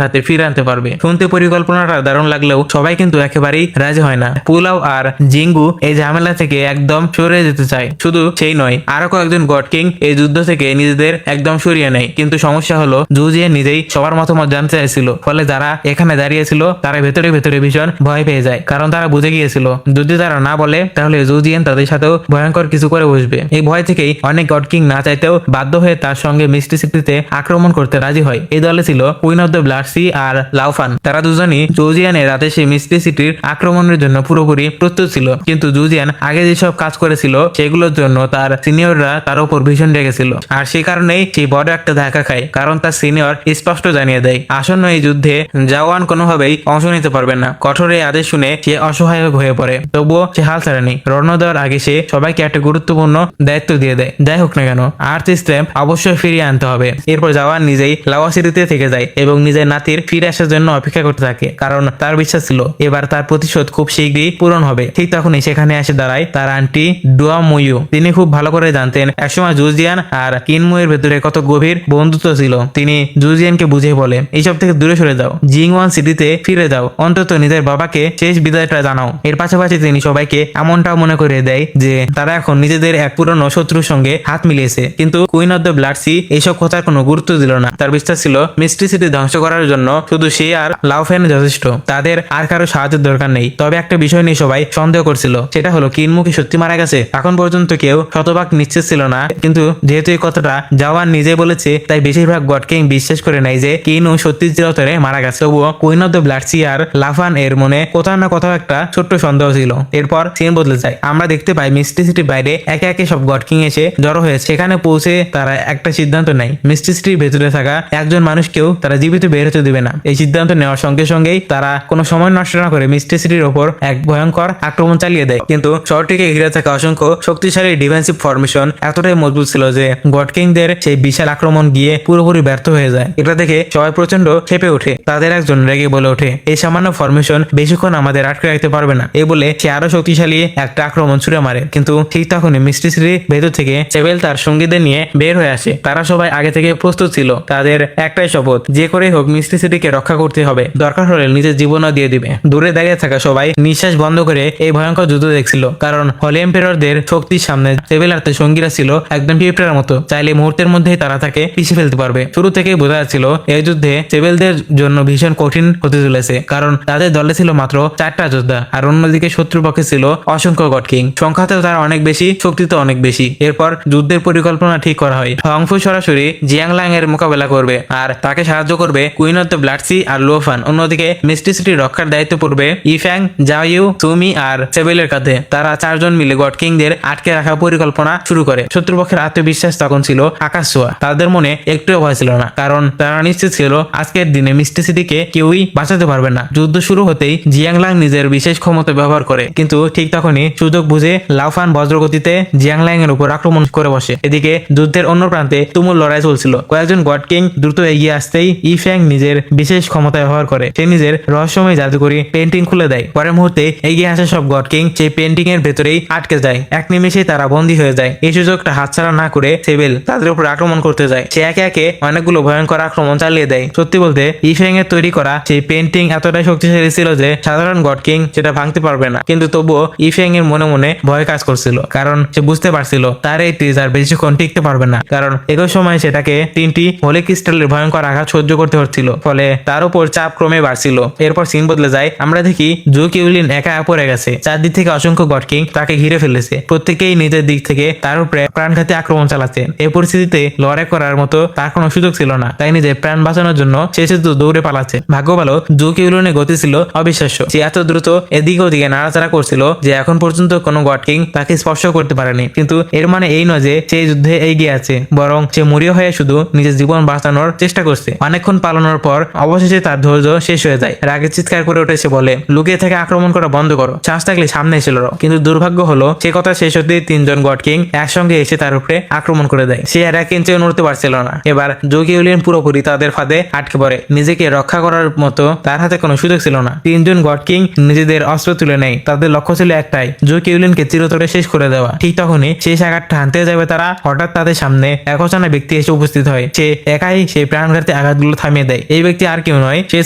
হাতে ফিরে আনতে পারবে। শুনতে পরিকল্পনাটা দারুণ লাগলেও সবাই কিন্তু একেবারেই রাজি হয় না। পুলাও আর জিঙ্গু এই ঝামেলা থেকে একদম সরে যেতে চায়। শুধু সেই নয়, আরো কয়েকজন গড কিং এই যুদ্ধ থেকে নিজেদের একদম সরিয়ে নেয়। কিন্তু সমস্যা হলো জুজিয়ান নিজেই সবার মতামত জানতে চাইছিল, ফলে যারা এখানে দাঁড়িয়েছিল তারা ভেতরে ভেতরে ভীষণ ভয় পেয়ে যায়, কারণ তারা বুঝে গিয়েছিল যদি তারা না বলে তাহলে জুজিয়ান তাদের সাথেও ভয়ঙ্কর কিছু করে বসবে। এই ভয় থেকেই অনেক গড কিং না চাইতেও বাধ্য হয়ে তার সঙ্গে মিষ্টি সিটিতে আক্রমণ করতে রাজি হয়। এই দলে ছিল queen of the blood sea আর লাউফান। তারা দুজনই জুজিয়ানের রাতে সেই মিষ্টি সিটির আক্রমণের জন্য পুরোপুরি প্রস্তুত ছিল, কিন্তু জুজিয়ান আগে যেসব কাজ করেছিল সেগুলোর জন্য তার সিনিয়ররা তার উপর ভীষণ রেগেছিল, আর সেই কারণেই সেই বড় একটা ধাক্কা খায়, কারণ তার সিনিয়র স্পষ্ট জানিয়ে দেয় আসন্ন এই যুদ্ধে জাওয়ান কোনোভাবেই অংশ নিতে পারবে না। কঠোর এই আদেশ শুনে সে অসহায় হয়ে পড়ে, তবুও সে হাল ছাড়েনি। রওনা দেওয়ার আগে সে সবাইকে একটা গুরুত্বপূর্ণ দায়িত্ব দিয়ে দেয়। যাই হোক না কেন, আর্থ স্ট্যাম্প অবশ্যই ফিরিয়ে আনতে হবে। এরপর জাওয়ান নিজেই লাওয়া সিটিতে থেকে যায় এবং নিজের নাতির ফিরে আসার জন্য অপেক্ষা করতে থাকে, কারণ তার বিশ্বাস ছিল এবার তার প্রতিশোধ খুব শীঘ্রই পূরণ হবে। ঠিক তখনই সেখানে এসে দাঁড়ায় তার আন্টি ডুয়া মুইউ। তিনি খুব ভালো করে জানতেন একসময় জুজিয়ান আর কিনমুয়ের ভেতরে কত গভীর বন্ধুত্ব ছিল। তিনি জুজিয়ানকে বুঝিয়ে বলে এইসব থেকে দূরে সরে যাও, জিংওয়ান সিটিতে ফিরে যাও, অন্তত নিজের বাবাকে শেষ বিদায়টা জানাও। এর পাশাপাশি তিনি সবাইকে এমনটাও মনে করিয়ে দেয় যে তারা এখন নিজেদের এক পুরনো শত্রুর সঙ্গে হাত মিলিয়েছে। কিন্তু queen of the blood sea এইসব কথার কোনো গুরুত্ব দিল না। তার বিশ্বাস ছিল মিষ্টি সিটি ধ্বংস করার জন্য শুধু সে আর লাউফেন যথেষ্ট, তাদের আর কারো সাহায্যের দরকার নেই। তবে একটা বিষয় নিয়ে সবাই সন্দেহ করছিল, সেটা হলো কিনমু কি সত্যি মারা গেছে। এখন পর্যন্ত কেউ শতভাগ নিশ্চিত ছিল না, কিন্তু যেহেতু এই কথাটা জাওয়ান নিজে বলেছে তাই বেশিরভাগ গড কিং বিশ্বাস করে নেয় যে কিনু সত্যি চিরতরে মারা গেছে। তবুও queen of the blood sea আর লাফান এর মনে কোথাও না কোথাও একটা ছোট্ট সন্দেহ ছিল। এরপর সিন বদলে যায়, আমরা দেখতে পাই মিষ্টি সিটির বাইরে একে একে সব গড কিং এসে জড়ো হয়েছে। সেখানে পৌঁছে তারা একটা সিদ্ধান্ত নেয়, মিষ্টি সিটির ভেতরে থাকা একজন মানুষকেও তারা জীবিত বের হতে দেবে না। এই সিদ্ধান্ত নেওয়ার সঙ্গে সঙ্গেই তারা কোনো সময় নষ্ট না করে মিষ্টি সিটির ওপর এক ভয়ঙ্কর আক্রমণ চালিয়ে দেয়। কিন্তু শহরটিকে ঘিরে থাকা অসংখ্য শক্তিশালী ডিফেন্সিভ ফরমেশন এতটাই মজবুত ছিল যে গড কিংদের সেই বিশাল আক্রমণ গিয়ে পুরোপুরি ব্যর্থ হয়ে যায়। এটা দেখে সবাই প্রচন্ড ক্ষেপে ওঠে। তাদের একজন রেগে বলে ওঠে, এই সামান্য ফরমেশন বেশিক্ষণ আমাদের আটকে রাখতে পারবে না। এই বলে সে আরো শক্তিশালী একটা আক্রমণ ছুড়ে মারে, কিন্তু ঠিক তখনই মিষ্টি সিটির ভেতর থেকে সেবেল তার সঙ্গীদের নিয়ে বের হয়ে আসে। তারা সবাই আগে থেকে প্রস্তুত ছিল, তাদের একটাই শপথ, যে করেই হোক মিষ্টি সিটিকে রক্ষা করতে হবে, দরকার হলে নিজের জীবনও দিয়ে দিবে। দূরে দাঁড়িয়ে থাকা সবাই নিঃশ্বাস বন্ধ করে এই ভয়ঙ্কর যুদ্ধ দেখছিল, কারণ হলি এম্পেররদের শক্তির সামনে সেবেল আর তার সঙ্গীরা ছিল একদম পিঁপড়ার মতো, চাইলে মুহূর্তের মধ্যেই তারা তাকে পিছিয়ে ফেলতে পারবে। শুরু থেকেই বোঝা যাচ্ছিল এই যুদ্ধে সেবেলদের জন্য ভীষণ কঠিন হতে চলেছে, কারণ তাদের দলে ছিল মাত্র 4টা যোদ্ধা, আর অন্যদিকে শত্রুপক্ষে ছিল অসংখ্য গড কিং। সংখ্যাতেও তারা অনেক বেশি, শক্তিতে অনেক বেশি। এরপর যুদ্ধের পরিকল্পনা ঠিক করা হয়। হংফু সরাসরি জিয়াংলাং এর মোকাবেলা করবে আর তাকে সাহায্য করবে queen of the blood sea আর লোফান। অন্যদিকে মিষ্টি সিটি রক্ষার দায়িত্ব পড়বে ইফ্যাং, জাওইউ, সুমি আর সেবেলের কাঁধে। তারা 4 জন মিলে গড কিংদের আটকে রাখার পরিকল্পনা শুরু করে। শত্রুপক্ষের আত্মবিশ্বাস তখন ছিল আকাশ ছোঁয়া। তাদের মনে একটুও ভয় ছিল না, কারণ তারা নিশ্চিত ছিল আজকের দিনে মিষ্টি সিটিকে কেউই বাঁচাতে পারবে না। যুদ্ধ শুরু হতেই জিয়াংলাং নিজের বিশেষ ক্ষমতা ব্যবহার করে, কিন্তু ঠিক তখনই সুযোগ বুঝে লাউফান বজ্রগতিতে জিয়াংলাং এর উপর আক্রমণ করে বসে। এদিকে যুদ্ধের অন্য প্রান্তে তুমুল লড়াই চলছিল। কয়েকজন গড কিং দ্রুত এগিয়ে আসতেই ইফ্যাং নিজের বিশেষ ক্ষমতা ব্যবহার করে সে নিজের রহস্যময় জাদুকরি পেন্টিং খুলে দেয়। পরের মুহূর্তে এগিয়ে আসা সব গড কিং সেই পেন্টিং এর ভেতরেই আটকে যায়। এক নিমেষেই তারা বন্দী হয়ে যায়। এই সুযোগটা হাতছাড়া না করে সেবেল তাদের উপর আক্রমণ করতে যায়। সে একে একে অনেকগুলো ভয়ঙ্কর আক্রমণ চালিয়ে দেয়। সত্যি বলতে ইফ্যাং এর তৈরি করা সেই পেন্টিং এতটাই শক্তিশালী ছিল যে সাধারণ গড কিং সেটা ভাঙতে পারবে না। কিন্তু তবুও ইফ্যাং এর মনে মনে ভয় কাজ করছিল, কারণ সে বুঝতে পারছিল তার এই ত্রিজ আর বেশিক্ষণ টিকতে পারবে না, কারণ একই সময় সেটাকে 3টি হোলি ক্রিস্টালের ভয়ঙ্কর আঘাত সহ্য করতে হচ্ছিল, ফলে তার উপর চাপ ক্রমে বাড়ছিল। এরপর সিন বদলে যায়। আমরা দেখি জু কিউলিন একা পড়ে গেছে। চারদিক থেকে অসংখ্য গড কিং তাকে ঘিরে ফেলেছে। প্রত্যেকেই নিজের দিক থেকে তার উপরে প্রাণঘাতী আক্রমণ চালাচ্ছে। এই পরিস্থিতিতে লড়াই করার মতো তার কোনো সুযোগ ছিল না, তাই নিজের প্রাণ বাঁচানোর জন্য সে শুধু দৌড়ে পালাচ্ছে। ভাগ্য ভালো জু কিউলিনের গতি ছিল অবিশ্বাস্য। সে এত দ্রুত এদিক ওদিকে নাড়াচাড়া করছিল যে এখন পর্যন্ত কোনো গড কিং তাকে স্পর্শ করতে পারেনি। কিন্তু এর মানে এই নয় যে সে যুদ্ধে এগিয়ে আছে, বরং সে মরিয়া হয়ে শুধু নিজের জীবন বাঁচানোর চেষ্টা করছে। অনেকক্ষণ পালানোর পর অবশেষে তার ধৈর্য শেষ হয়ে যায়। রাগে চিৎকার করে উঠে সে বলে, লুকিয়ে থেকে আক্রমণ করা বন্ধ করো, চান্স থাকলে সামনে এসে লড়ো। কিন্তু দুর্ভাগ্য হলো সে কথা শেষ হতেই 3 জন গড কিং একসঙ্গে এসে তার উপরে আক্রমণ করে দেয়। সে আর 1 ইঞ্চিও নড়তে পারছিল না। এবার জু কিউলিন পুরোপুরি তাদের ফাঁদে আটকে পড়ে। নিজেকে রক্ষা করার মতো তার হাতে কোনো সুযোগ ছিল না। 3 জন গড কিং নিজেদের অস্ত্র তুলে নেয়। তাদের লক্ষ্য ছিল একটাই, জু কিউলিনকে চিরতরে শেষ করে দেওয়া। ঠিক তখনই শেষ আঘাতটা হানতে যাবে তারা, হঠাৎ তাদের সামনে এক অচেনা ব্যক্তি ব্যক্তি এসে উপস্থিত হয়। সে একাই সেই প্রাণঘাতী আঘাতগুলো থামিয়ে দেয়। এই ব্যক্তি আর কেউ নয়, সে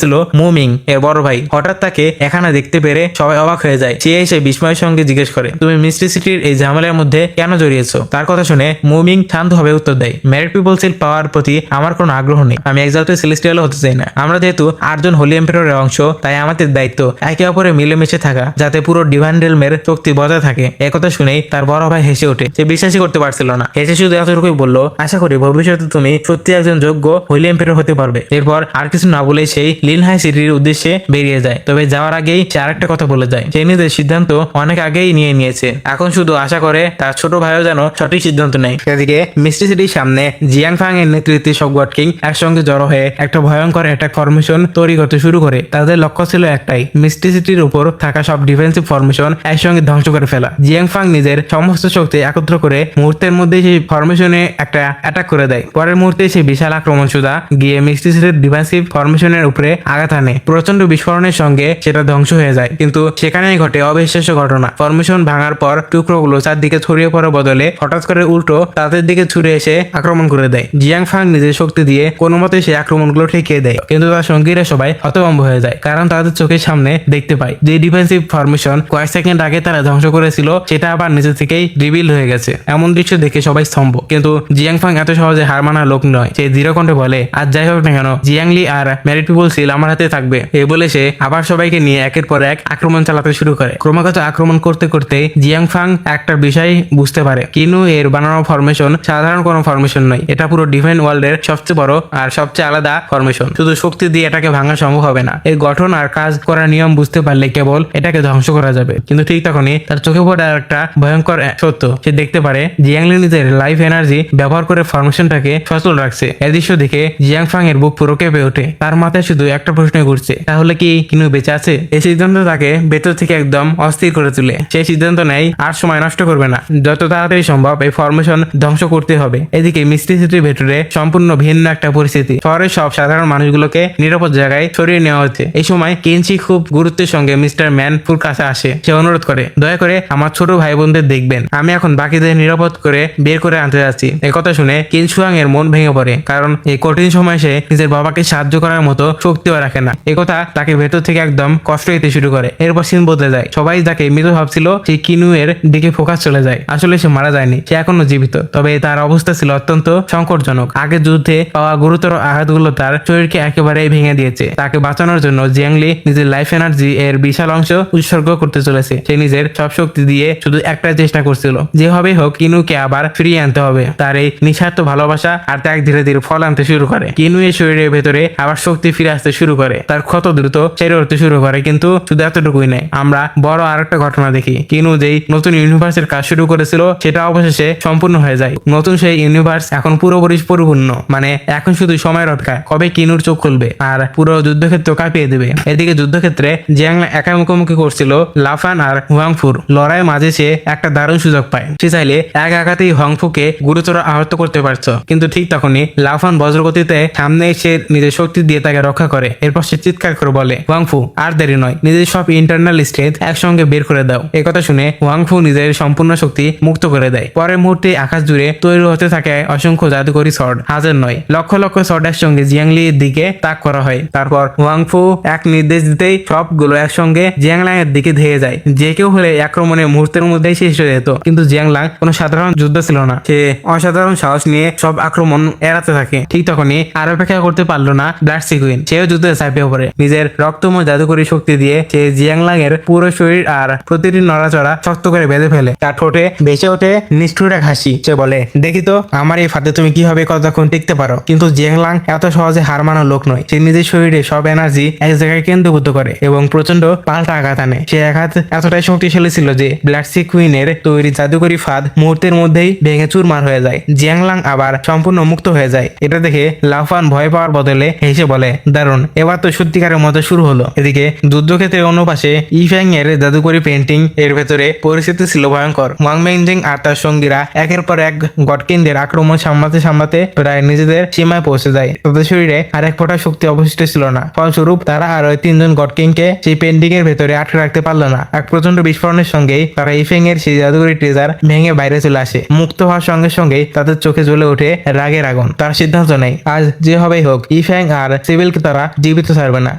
ছিল মুমিং এর বড় ভাই। হঠাৎ তাকে এখানে দেখতে পেরে সবাই অবাক হয়ে যায়। সে এসে বিস্ময়ের সঙ্গে জিজ্ঞেস করে, তুমি মিস্ট্রি সিটির এই ঝামেলার মধ্যে কেন জড়িয়েছো? তার কথা শুনে মুমিং শান্তভাবে উত্তর দেয়, ম্যারিড পিপল সিল পাওয়ার প্রতি আমার কোনো আগ্রহ নেই। আমি এক্সাল্টেড সেলেস্টিয়াল হতে চাই না। আমরা যেহেতু 8 জন হোলি এম্পায়ারের অংশ, তাই আমাদের দায়িত্ব একে অপরে মিলেমিশে থাকা, যাতে পুরো ডিভাইন রেলমের শক্তি বজায় থাকে। একথা শুনেই তার বড় ভাই হেসে ওঠে। সে বিশ্বাসই করতে পারছিল না। হেসে শুধু এতটুকুই বলল, আশা করি ভবিষ্যতে তুমি সত্যি একজন যোগ্য হোলি এম্পায়ার হতে পারবে। এরপর আর কিছু না বলেই সেই লিনহাই সিটির উদ্দেশ্যে বেরিয়ে যায়। তবে যাওয়ার আগেই সে আরেকটা কথা বলে যায়, সে নিজের সিদ্ধান্ত অনেক আগেই নিয়ে নিয়েছে। এখন শুধু আশা করে তার ছোট ভাইও যেন সঠিক সিদ্ধান্ত নেয়। সেদিকে মিস্ট্রি সিটির সামনে জিয়াংফাং এর নেতৃত্বে সব গড কিং একসঙ্গে জড়ো হয়ে একটা ভয়ঙ্কর অ্যাটাক ফরমেশন তৈরি করতে শুরু করে। তাদের লক্ষ্য ছিল একটাই, মিস্ট্রি সিটির উপর থাকা সব ডিফেন্সিভ ফরমেশন একসঙ্গে ধ্বংস করে ফেলা। জিয়াংফাং নিজের সমস্ত শক্তি একত্র করে মুহূর্তের মধ্যে সেই ফরমেশনে একটা অ্যাটাক করে দেয়। পরের মুহূর্তে সেই বিশাল আক্রমণ সুদা গিয়ে মিস্ট্রি সিটির ডিফেন্সিভ ফরমেশনের উপরে আঘাত আনে। প্রচন্ড বিস্ফোরণের সঙ্গে সেটা ধ্বংস হয়ে যায়। কিন্তু সেখানেই ঘটে অবিশ্বাস্য ঘটনা। ফরমেশন ভাঙার পর টুকরোগুলো চারদিকে ছড়িয়ে পড়ার বদলে হঠাৎ করে উল্টো তাদের দিকে ছুটে এসে আক্রমণ করে দেয়। জিয়াংফাং নিজের শক্তি দিয়ে কোনো মতে সেই আক্রমণগুলো ঠেকিয়ে দেয়, কিন্তু তার সঙ্গীরা সবাই হতভম্ব হয়ে যায়, কারণ তাদের চোখের সামনে দেখতে পায় যে ডিফেন্সিভ ফরমেশন কয়েক সেকেন্ড আগে তারা ধ্বংস করেছিল সেটা আবার নিজে থেকেই রিভিল হয়ে গেছে। এমন দৃশ্য দেখে সবাই স্তম্ভ। কিন্তু জিয়াংফাং এত সহজে হার মানার লোক নয়। সে দৃঢ় কণ্ঠে বলে, আর যাই হোক না কেন, জিয়াংলি আর ম্যারিড পিপল সিল আমার হাতে থাকবে। এই বলে সে আবার সবাইকে নিয়ে একের পর এক আক্রমণ চালাতে শুরু করে। ক্রমাগত আক্রমণ করতে করতে জিয়াংফাং একটা বিষয় বুঝতে পারে, কিনু এর বানানো ফরমেশন সাধারণ কোনো ফরমেশন নয়। এটা পুরো ডিফেন্স ওয়ার্ল্ডের সবচেয়ে বড় আর সবচেয়ে আলাদা ফরমেশন। শুধু শক্তি দিয়ে এটাকে ভাঙা সম্ভব হবে না। এর গঠন আর কাজ করার নিয়ম বুঝতে পারলে কেবল এটাকে ধ্বংস করা যাবে। কিন্তু ঠিক তখনই তার চোখে পড়ে আর একটা ভয়ঙ্কর সত্য। সে দেখতে পারে জিয়াংলি নিজের লাইফ এনার্জি ব্যবহার করে ফরমেশনটাকে সচল রাখছে। এই দৃশ্য দেখে জিয়াংফাং এর বুক পুরো কেঁপে ওঠে। তার মাথায় শুধু একটা প্রশ্ন ঘুরছে, তাহলে কি কিনু বেঁচে আছে? এই সিদ্ধান্ত তাকে ভেতর থেকে একদম অস্থির করে তুলে। সেই সিদ্ধান্ত নেয় আর সময় নষ্ট করবে না, যত তাড়াতাড়ি সম্ভব এই ফরমেশন ধ্বংস করতে হবে। এদিকে মিস্ট্রি সিটির ভেতরে সম্পূর্ণ ভিন্ন একটা পরিস্থিতি। শহরের সব সাধারণ মানুষগুলোকে নিরাপদ জায়গায় সরিয়ে নেওয়া হচ্ছে। এই সময় কেনসি খুব গুরুত্বের সঙ্গে মিস্টার ম্যানফুর কাছে আসে। সে অনুরোধ করে, দয়া করে আমার ছোট ভাই বোনদের দেখবেন। আমি এখন বাকিদের নিরাপদ করে বের করে আনতে যাচ্ছি। এই কথা শুনে কিনসুয়াং এর মন ভেঙে পড়ে, কারণ এই কঠিন সময় সে নিজের বাবাকে সাহায্য করার মতো শক্তিও রাখে না। এই কথা তাকে ভেতর থেকে একদম কষ্ট দিতে শুরু করে। এরপর সিন বদলে যায়। সবাই যাকে মৃত ভাবছিল সেই কিনু এর দিকে ফোকাস চলে যায়। আসলে সে মারা যায়নি, সে এখনো জীবিত। তবে তার অবস্থা ছিল অত্যন্ত সংকটজনক। আগের যুদ্ধে পাওয়া গুরুতর আঘাতগুলো তার শরীরকে একেবারেই ভেঙে দিয়েছে। তাকে বাঁচানোর জন্য জিয়াংলি নিজের লাইফ এনার্জি এর বিশাল অংশ উৎসর্গ করতে চলেছে। সে নিজের সব শক্তি দিয়ে শুধু একটা চেষ্টা করছিল, যেভাবে হোক কিনুকে আবার ফিরিয়ে আনতে হবে। তার এই নিঃস্বার্থ ভালোবাসা আর ত্যাগ ধীরে ধীরে ফল আনতে শুরু করে। কিনু এর শরীরের ভেতরে আবার শক্তি ফিরে আসতে শুরু করে। তার ক্ষত দ্রুত সেরে উঠতে শুরু করে। কিন্তু শুধু এতটুকুই নয়, আমরা বড় আরেকটা ঘটনা দেখি। কিনু যেই নতুন ইউনিভার্সের কাজ শুরু করেছিল সেটা অবশেষে সম্পূর্ণ হয়ে যায়। নতুন সেই ইউনিভার্স এখন পুরোপুরি পরিপূর্ণ। মানে এখন শুধু সময়ের অপেক্ষা, কবে কিনুর চোখ খুলবে আর পুরো যুদ্ধক্ষেত্র কাঁপিয়ে দেবে। এদিকে যুদ্ধক্ষেত্রে জিয়াংলা একা মুখোমুখি করছিল লাফান আর হুয়াংফুর। লড়াইয়ের মাঝে সে একটা দারুণ সুযোগ পায়। সে চাইলে এক আঘাতেই হুয়াংফুকে গুরুতর আহত করতে পারত, কিন্তু ঠিক তখনই লাফান বজ্রগতিতে সামনে এসে নিজের শক্তি দিয়ে তাকে রক্ষা করে। এরপর সে চিৎকার করে বলে, হুয়াংফু আর দেরি নয়, নিজের সব ইন্টারনাল স্ট্রেংথ একসঙ্গে বের করে দাও। এই কথা শুনে হুয়াংফু নিজের সম্পূর্ণ শক্তি মুক্ত করে দেয়। পরের মুহূর্তে আকাশ জুড়ে তৈরি হতে থাকে অসংখ্য জাদুকরী শর্ট। হাজার নয়, লক্ষ লক্ষ শর্ট একসঙ্গে জিয়াংলির দিকে তাক করা হয়। তারপর হুয়াংফু এক নির্দেশ দিতেই সবগুলো একসঙ্গে জিয়াংলাং এর দিকে ধেয়ে যায়। যে কেউ হলে আক্রমণে মুহূর্তের মধ্যেই শেষ হয়ে যেত। কিন্তু জিয়াংলাং কোনো সাধারণ যোদ্ধা ছিল না। সে অসাধারণ সাহস নিয়ে সব আক্রমণ এড়াতে থাকে। ঠিক তখনই আর অপেক্ষা করতে পারলো না ব্লাড সিকুইন। সেও যুদ্ধে ঝাঁপিয়ে পড়ে। নিজের রক্তময় জাদুকরী শক্তি দিয়ে সে জিয়াংলাং এর পুরো শরীর আর প্রতিটি নড়াচড়া শক্ত করে বেঁধে ফেলে। তার ঠোঁটে ভেসে ওঠে নিষ্ঠুর এক হাসি। সে বলে, দেখি তো আমার এই ফাঁদে তুমি কিভাবে কতক্ষণ টিকতে পারো। কিন্তু জিয়াংলাং এত সহজে হার মানার লোক নয়। সে নিজের শরীরে সব এনার্জি এক জায়গায় কেন্দ্রীভূত করে এবং প্রচন্ড পাল্টা আঘাত আনে। সে আঘাত এতটাই শক্তিশালী ছিল যে ব্লাড সিকুইনের তৈরি জাদুকরী ফাঁদ মুহূর্তের মধ্যেই ভেঙে চুরমার হয়ে যায়। জিয়াংলাং আবার সম্পূর্ণ মুক্ত হয়ে যায়। এটা দেখে লাফান ভয় পাওয়ার বদলে হেসে বলে, দারুণ, এবার তো সত্যিকারের মতো শুরু হলো। এদিকে যুদ্ধক্ষেত্রের অন্য পাশে ইফ্যাং এর জাদুকরী পেন্টিং এর ভেতরে পরিস্থিতি ছিল ভয়ঙ্কর। ওয়াং মেইজিং আর তার সঙ্গীরা একের পর এক গডকিনদের আক্রমণ সামলাতে সামলাতে প্রায় নিজেদের সীমায় পৌঁছে যায়। তাদের শরীরে আর এক ফোঁটা শক্তি অবশিষ্ট ছিল না। ফলস্বরূপ তারা আর ওই 3 জন গডকিংকে সেই পেন্টিং এর ভেতরে আটকে রাখতে পারলো না। এক প্রচন্ড বিস্ফোরণের সঙ্গেই তারা ইফেং এর সেই জাদুকরী ট্রেজার ভেঙে বাইরে চলে আসে। মুক্ত হওয়ার সঙ্গে সঙ্গেই তাদের চোখে জ্বলে জ্বলে ওঠে রাগের আগুন। তার সিদ্ধান্ত নেয় আজ যে হবেই হোক ইফ্যাং আর সিভিলকে তারা জীবিত ছাড়বে না।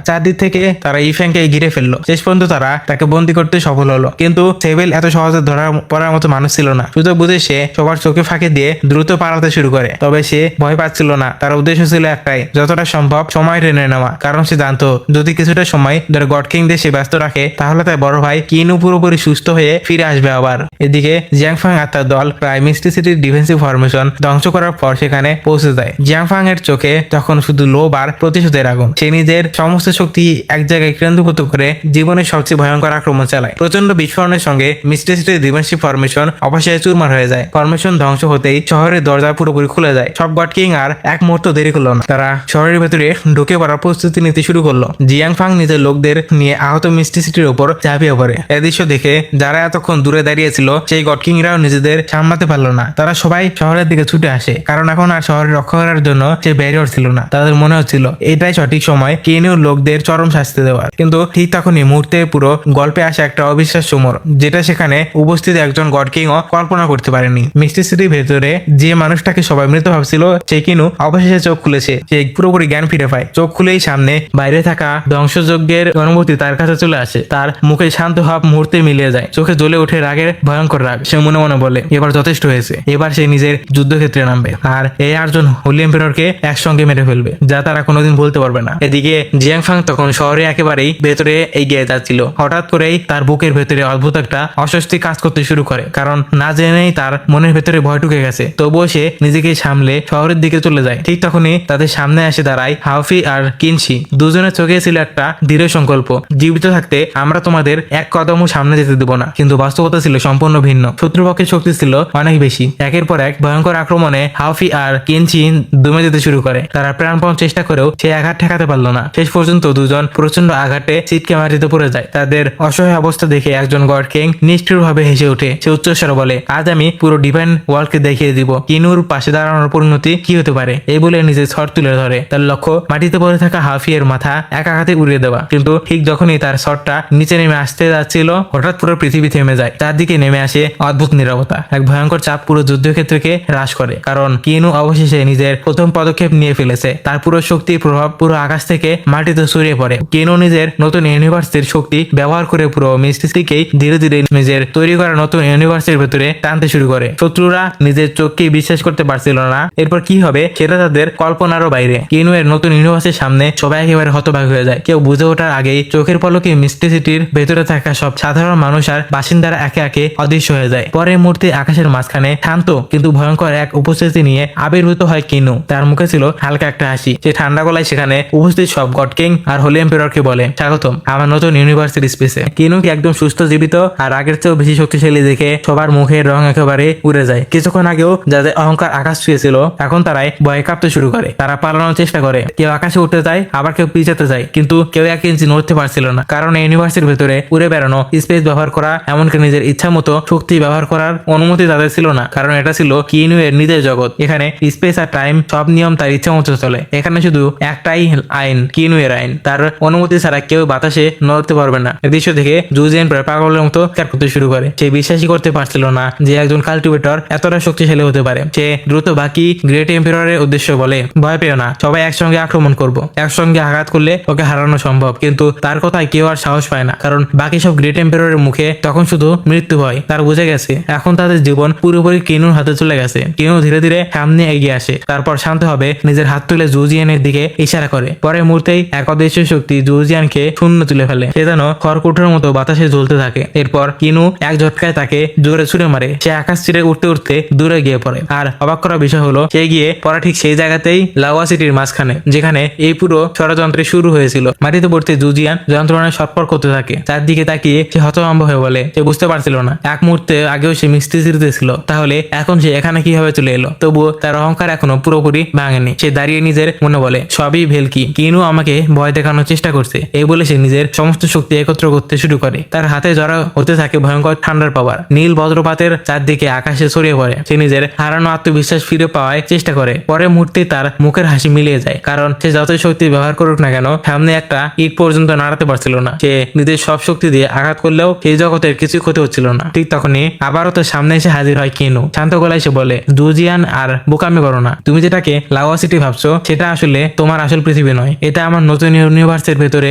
চারদিক থেকে তারা ইফ্যাংকে ঘিরে ফেললো। শেষ পর্যন্ত তারা তাকে বন্দী করতে সফল হলো, কিন্তু সিভিল এত সহজে ধরা পড়ার মতো মানুষ ছিল না। সুযোগ বুঝে সে সবার চোখে ফাঁকি দিয়ে দ্রুত পালাতে শুরু করে। তবে সে ভয় পাচ্ছিল না, তার উদ্দেশ্য ছিল একটাই, যতটা সম্ভব সময় টেনে নেওয়া। কারণ সে জানতো যদি কিছুটা সময় ধরে গড কিং দিয়ে সে ব্যস্ত রাখে তাহলে তার বড় ভাই কিনু পুরোপুরি সুস্থ হয়ে ফিরে আসবে আবার। এদিকে জিয়াংফাং আর তার দল প্রায় মিষ্টি সিটির ডিফেন্সিভ ফরমেশন ধ্বংস করার পর সেখানে পৌঁছে যায়। জিয়াংফাং এর চোখে তখন শুধু লোভ আর প্রতিশোধের আগুন। সে নিজের সমস্ত শক্তি এক জায়গায় কেন্দ্রীভূত করে জীবনের সবচেয়ে ভয়ঙ্কর আক্রমণ চালায়। প্রচন্ড বিস্ফোরণের সঙ্গে মিষ্টি সিটির ডিফেন্সিভ ফরমেশন অবশেষে চুরমার হয়ে যায়। ফরমেশন ধ্বংস হতেই শহরের দরজা পুরোপুরি খুলে যায়। সব গড কিং আর এক মুহূর্ত দেরি করলো না, তারা শহরের ভেতরে ঢুকে পড়ার প্রস্তুতি নিতে শুরু করলো। জিয়াংফাং নিজের লোকদের নিয়ে আহত মিষ্টি সিটির উপর ঝাঁপিয়ে পড়ে। এই দৃশ্য দেখে যারা এতক্ষণ দূরে দাঁড়িয়েছিল সেই গড কিংরাও নিজেদের সামলাতে পারলো না। তারা সবাই শহরের দিকে ছুটে আসে, কারণ এখন আর শহরে রক্ষা করার জন্য সে ব্যারিয়ার ছিল না। তাদের মনে হচ্ছিল এটাই সঠিক সময় কিনুর লোকদের চরম শাস্তি দেওয়ার। কিন্তু ঠিক তখনই মুহূর্তে পুরো গল্পে আসে একটা অবিশ্বাস্য মোড়, যেটা সেখানে উপস্থিত একজন গড কিংও কল্পনা করতে পারেনি। মিষ্টি সিটির ভেতরে যে মানুষটাকে সবাই মৃত ভাবছিল সে কিনু অবশেষে চোখ খুলেছে। সে পুরোপুরি জ্ঞান ফিরে পায়। চোখ খুলেই সামনে বাইরে থাকা ধ্বংসযজ্ঞের অনুভূতি তার কাছে চলে আসে। তার মুখে শান্ত ভাব মুহূর্তে মিলিয়ে যায়, চোখে জ্বলে ওঠে রাগের ভয়ঙ্কর রাগ। সে মনে মনে বলে এবার যথেষ্ট হয়েছে, এবার সে নিজের যুদ্ধক্ষেত্রে নামবে আর এই 8 জন হোলি এম্পাররকে একসঙ্গে মেরে ফেলবে, যা তারা কোনোদিন ভুলতে পারবে না। এদিকে জিয়াংফাং তখন শহরে একেবারেই ভেতরে এগিয়ে যাচ্ছিল। হঠাৎ করেই তার বুকের ভেতরে অদ্ভুত একটা অস্বস্তি কাজ করতে শুরু করে, কারণ না জেনেই তার মনের ভেতরে ভয় ঢুকে গেছে। তবুও সে নিজেকে সামলে শহরের দিকে চলে যায়। ঠিক তখনই তাদের সামনে এসে দাঁড়ায় হাওফি আর কিনশি। দুজনের চোখে ছিল একটা দৃঢ় সংকল্প, জীবিত থাকতে আমরা তোমাদের এক কদমও সামনে যেতে দেব না। কিন্তু বাস্তবতা ছিল সম্পূর্ণ ভিন্ন। শত্রুপক্ষের শক্তি ছিল অনেক বেশি। একের পর এক ভয়ঙ্কর আক্রমণে হাওফি আর কিনশি দমে যেতে শুরু করে। তারা প্রাণপণ চেষ্টা করেও সে আঘাত ঠেকাতে পারলো না। শেষ পর্যন্ত দুজন প্রচন্ড আঘাতে ছিটকে মাটিতে পড়ে যায়। তাদের অসহায় অবস্থা দেখে একজন গড কিং নিষ্ঠুরভাবে হেসে ওঠে। সে উচ্চস্বরে বলে আজ আমি পুরো ডিভাইন ওয়ার্ল্ডকে দেখিয়ে দিব কিনুর পাশে দাঁড়ানোর পরিণতি কি হতে পারে। এই বলে নিজের শট তুলে ধরে। তার লক্ষ্য মাটিতে পড়ে থাকা হাফি এর মাথা এক আঘাতে উড়িয়ে দেওয়া। কিন্তু ঠিক যখনই তার শটটা নিচে নেমে আসতে যাচ্ছিল হঠাৎ পুরো পৃথিবী থেমে যায়। চারদিকে নেমে আসে অদ্ভুত নীরবতা। এক ভয়ঙ্কর চাপ পুরো যুদ্ধক্ষেত্রকে হ্রাস করে, কারণ কিনু অবশেষে নিজের প্রথম পদক্ষেপ নিয়ে ফেলেছে। তার পুরো শক্তির প্রভাব পুরো আকাশ থেকে মাটিতে ছড়িয়ে পড়ে। কিনু নিজের নতুন ইউনিভার্সিটির শক্তি ব্যবহার করে পুরো মিস্টিসিকেই ধীরে ধীরে নিজের তৈরি করা নতুন ইউনিভার্সিটির ভেতরে টানতে শুরু করে। শত্রুরা নিজের চোখকে বিশ্বাস করতে পারছিল না এরপর কি হবে সেটা তাদের কল্পনারও বাইরে। কিনু এর নতুন ইউনিভার্সিটির সামনে সবাই একেবারে হতবাক হয়ে যায়। কেউ বুঝে ওঠার আগেই চোখের পলকে মিষ্টি সিটির ভেতরে থাকা সব সাধারণ মানুষ আর বাসিন্দারা একে একে অদৃশ্য হয়ে যায়। পরের মুহূর্তে আকাশের মাঝখানে শান্ত কিন্তু ভয়ঙ্কর এক উপস্থিতি নিয়ে আবির্ভূত হয় কিনু। তার মুখে ছিল হালকা একটা হাসি। সে ঠান্ডা গলায় সেখানে উপস্থিত সব গড কিং আর হোলি এম্পাররকে বলে স্বাগতম আমার নতুন ইউনিভার্সিটি স্পেসে। কিনুকে একদম সুস্থ জীবিত আর আগের চেয়েও বেশি শক্তিশালী দেখে সবার মুখের রং একেবারে উড়ে যায়। কিছুক্ষণ আগেও যাদের অহংকার আকাশ ছুঁয়েছিল এখন তারাই ভয়ে কাঁপতে শুরু করে। তারা পালানোর চেষ্টা করে, কেউ আকাশে উঠতে যায় আবার কেউ পিছাতে যায়, কিন্তু কেউ 1 ইঞ্চি নড়তে পারছিল না। কারণ ইউনিভার্সিটির ভেতরে উড়ে বেড়ানো, স্পেস ব্যবহার করা, এমনকি নিজের ইচ্ছা মতো শক্তি ব্যবহার করার অনুমতি তাদের ছিল না। কারণ এটা ছিল কিনু এর নিজের জগৎ। এখানে স্পেস আর টাইম সব নিয়ম তার ইচ্ছা মতো চলে। এখানে শুধু একটাই আইন, কিনু এর আইন। তার অনুমতি ছাড়া কেউ বাতাসে নড়তে পারবে না। এই দৃশ্য দেখে জুজিয়ান প্রায় পাগলের মতো চিৎকার করতে শুরু করে। সে বিশ্বাসই করতে পারছিল না যে একজন কাল্টিভেটর এতটা শক্তিশালী হতে পারে। সে দ্রুত বাকি গ্রেট এম্পাররের উদ্দেশ্য বলে ভয় পেও না, সবাই একসঙ্গে আক্রমণ করব। একসঙ্গে আঘাত করলে ওকে হারানো সম্ভব। কিন্তু তার কথায় কেউ আর সাহস পায় না, কারণ বাকি সব গ্রেট এম্পাররের মুখে তখন শুধু মৃত্যু ভয়। তার বুঝে গেছে এখন তাদের জীবন পুরোপুরি কিনুর হাতে চলে গেছে। কিনু ধীরে ধীরে সামনে এগিয়ে আসে, তারপর শান্ত হবে নিজের হাত তুলে জুজিয়ানের দিকে ইশারা করে। পরের মুহূর্তেই এক অদৃশ্য শক্তি জুজিয়ানকে শূন্য তুলে ফেলে। সে যেন খড়কুটোর মতো বাতাসে ঝুলতে থাকে। এরপর কিনু এক ঝটকায় তাকে জোরে ছুড়ে মারে। সে আকাশ ছিঁড়ে উঠতে উঠতে দূরে গিয়ে পড়ে। আর অবাক করার বিষয় হলো সে গিয়ে পড়া ঠিক সেই জায়গাতেই লাওয়া সিটির মাঝখানে, যেখানে এই পুরো ষড়যন্ত্রে শুরু হয়েছিল। মাটিতে পড়তে জুজিয়ান যন্ত্রণায় ছটফট করতে থাকে। চারদিকে তাকিয়ে সে হতভম্ব হয়ে বলে সে বুঝতে পারছিল না এক মুহূর্তে আগেও সে মিষ্টি সিটিতে ছিল, তাহলে এখন সে এখানে কিভাবে চলে এলো। তবুও তার অহংকার এখনো পুরোপুরি ভাঙেনি। সে দাঁড়িয়ে নিজের মনে বলে সবই ভেলকি, কিনু আমাকে ভয় দেখানোর চেষ্টা করছে। এই বলে সে নিজের সমস্ত শক্তি একত্র করতে শুরু করে। তার হাতে জড়া হতে থাকে ভয়ঙ্কর ঠান্ডার পাওয়ার। নীল বজ্রপাতের চারদিকে আকাশে ছড়িয়ে পড়ে। সে নিজের হারানো আত্মবিশ্বাস ফিরে পাওয়ার চেষ্টা করে। পরের মুহূর্তে তার মুখের হাসি মিলিয়ে যায়, কারণ সে যতই শক্তি ব্যবহার করুক না কেন সামনে একটা ইট পর্যন্ত নাড়াতে পারছিল না। সে নিজের সব শক্তি দিয়ে আঘাত করলেও সেই জগতের কিছু ক্ষতি হচ্ছিল না। ঠিক তখনই আবারও তার সামনে এসে হাজির হয় কিনু। শান্ত গলায় সে বলে জুজিয়ান জুজিয়ান আর বোকামি করো না। তুমি যেটাকে লাওয়া সিটি ভাবছো সেটা আসলে তোমার আসল পৃথিবী নয়। এটা আমার নতুন ইউনিভার্সের ভেতরে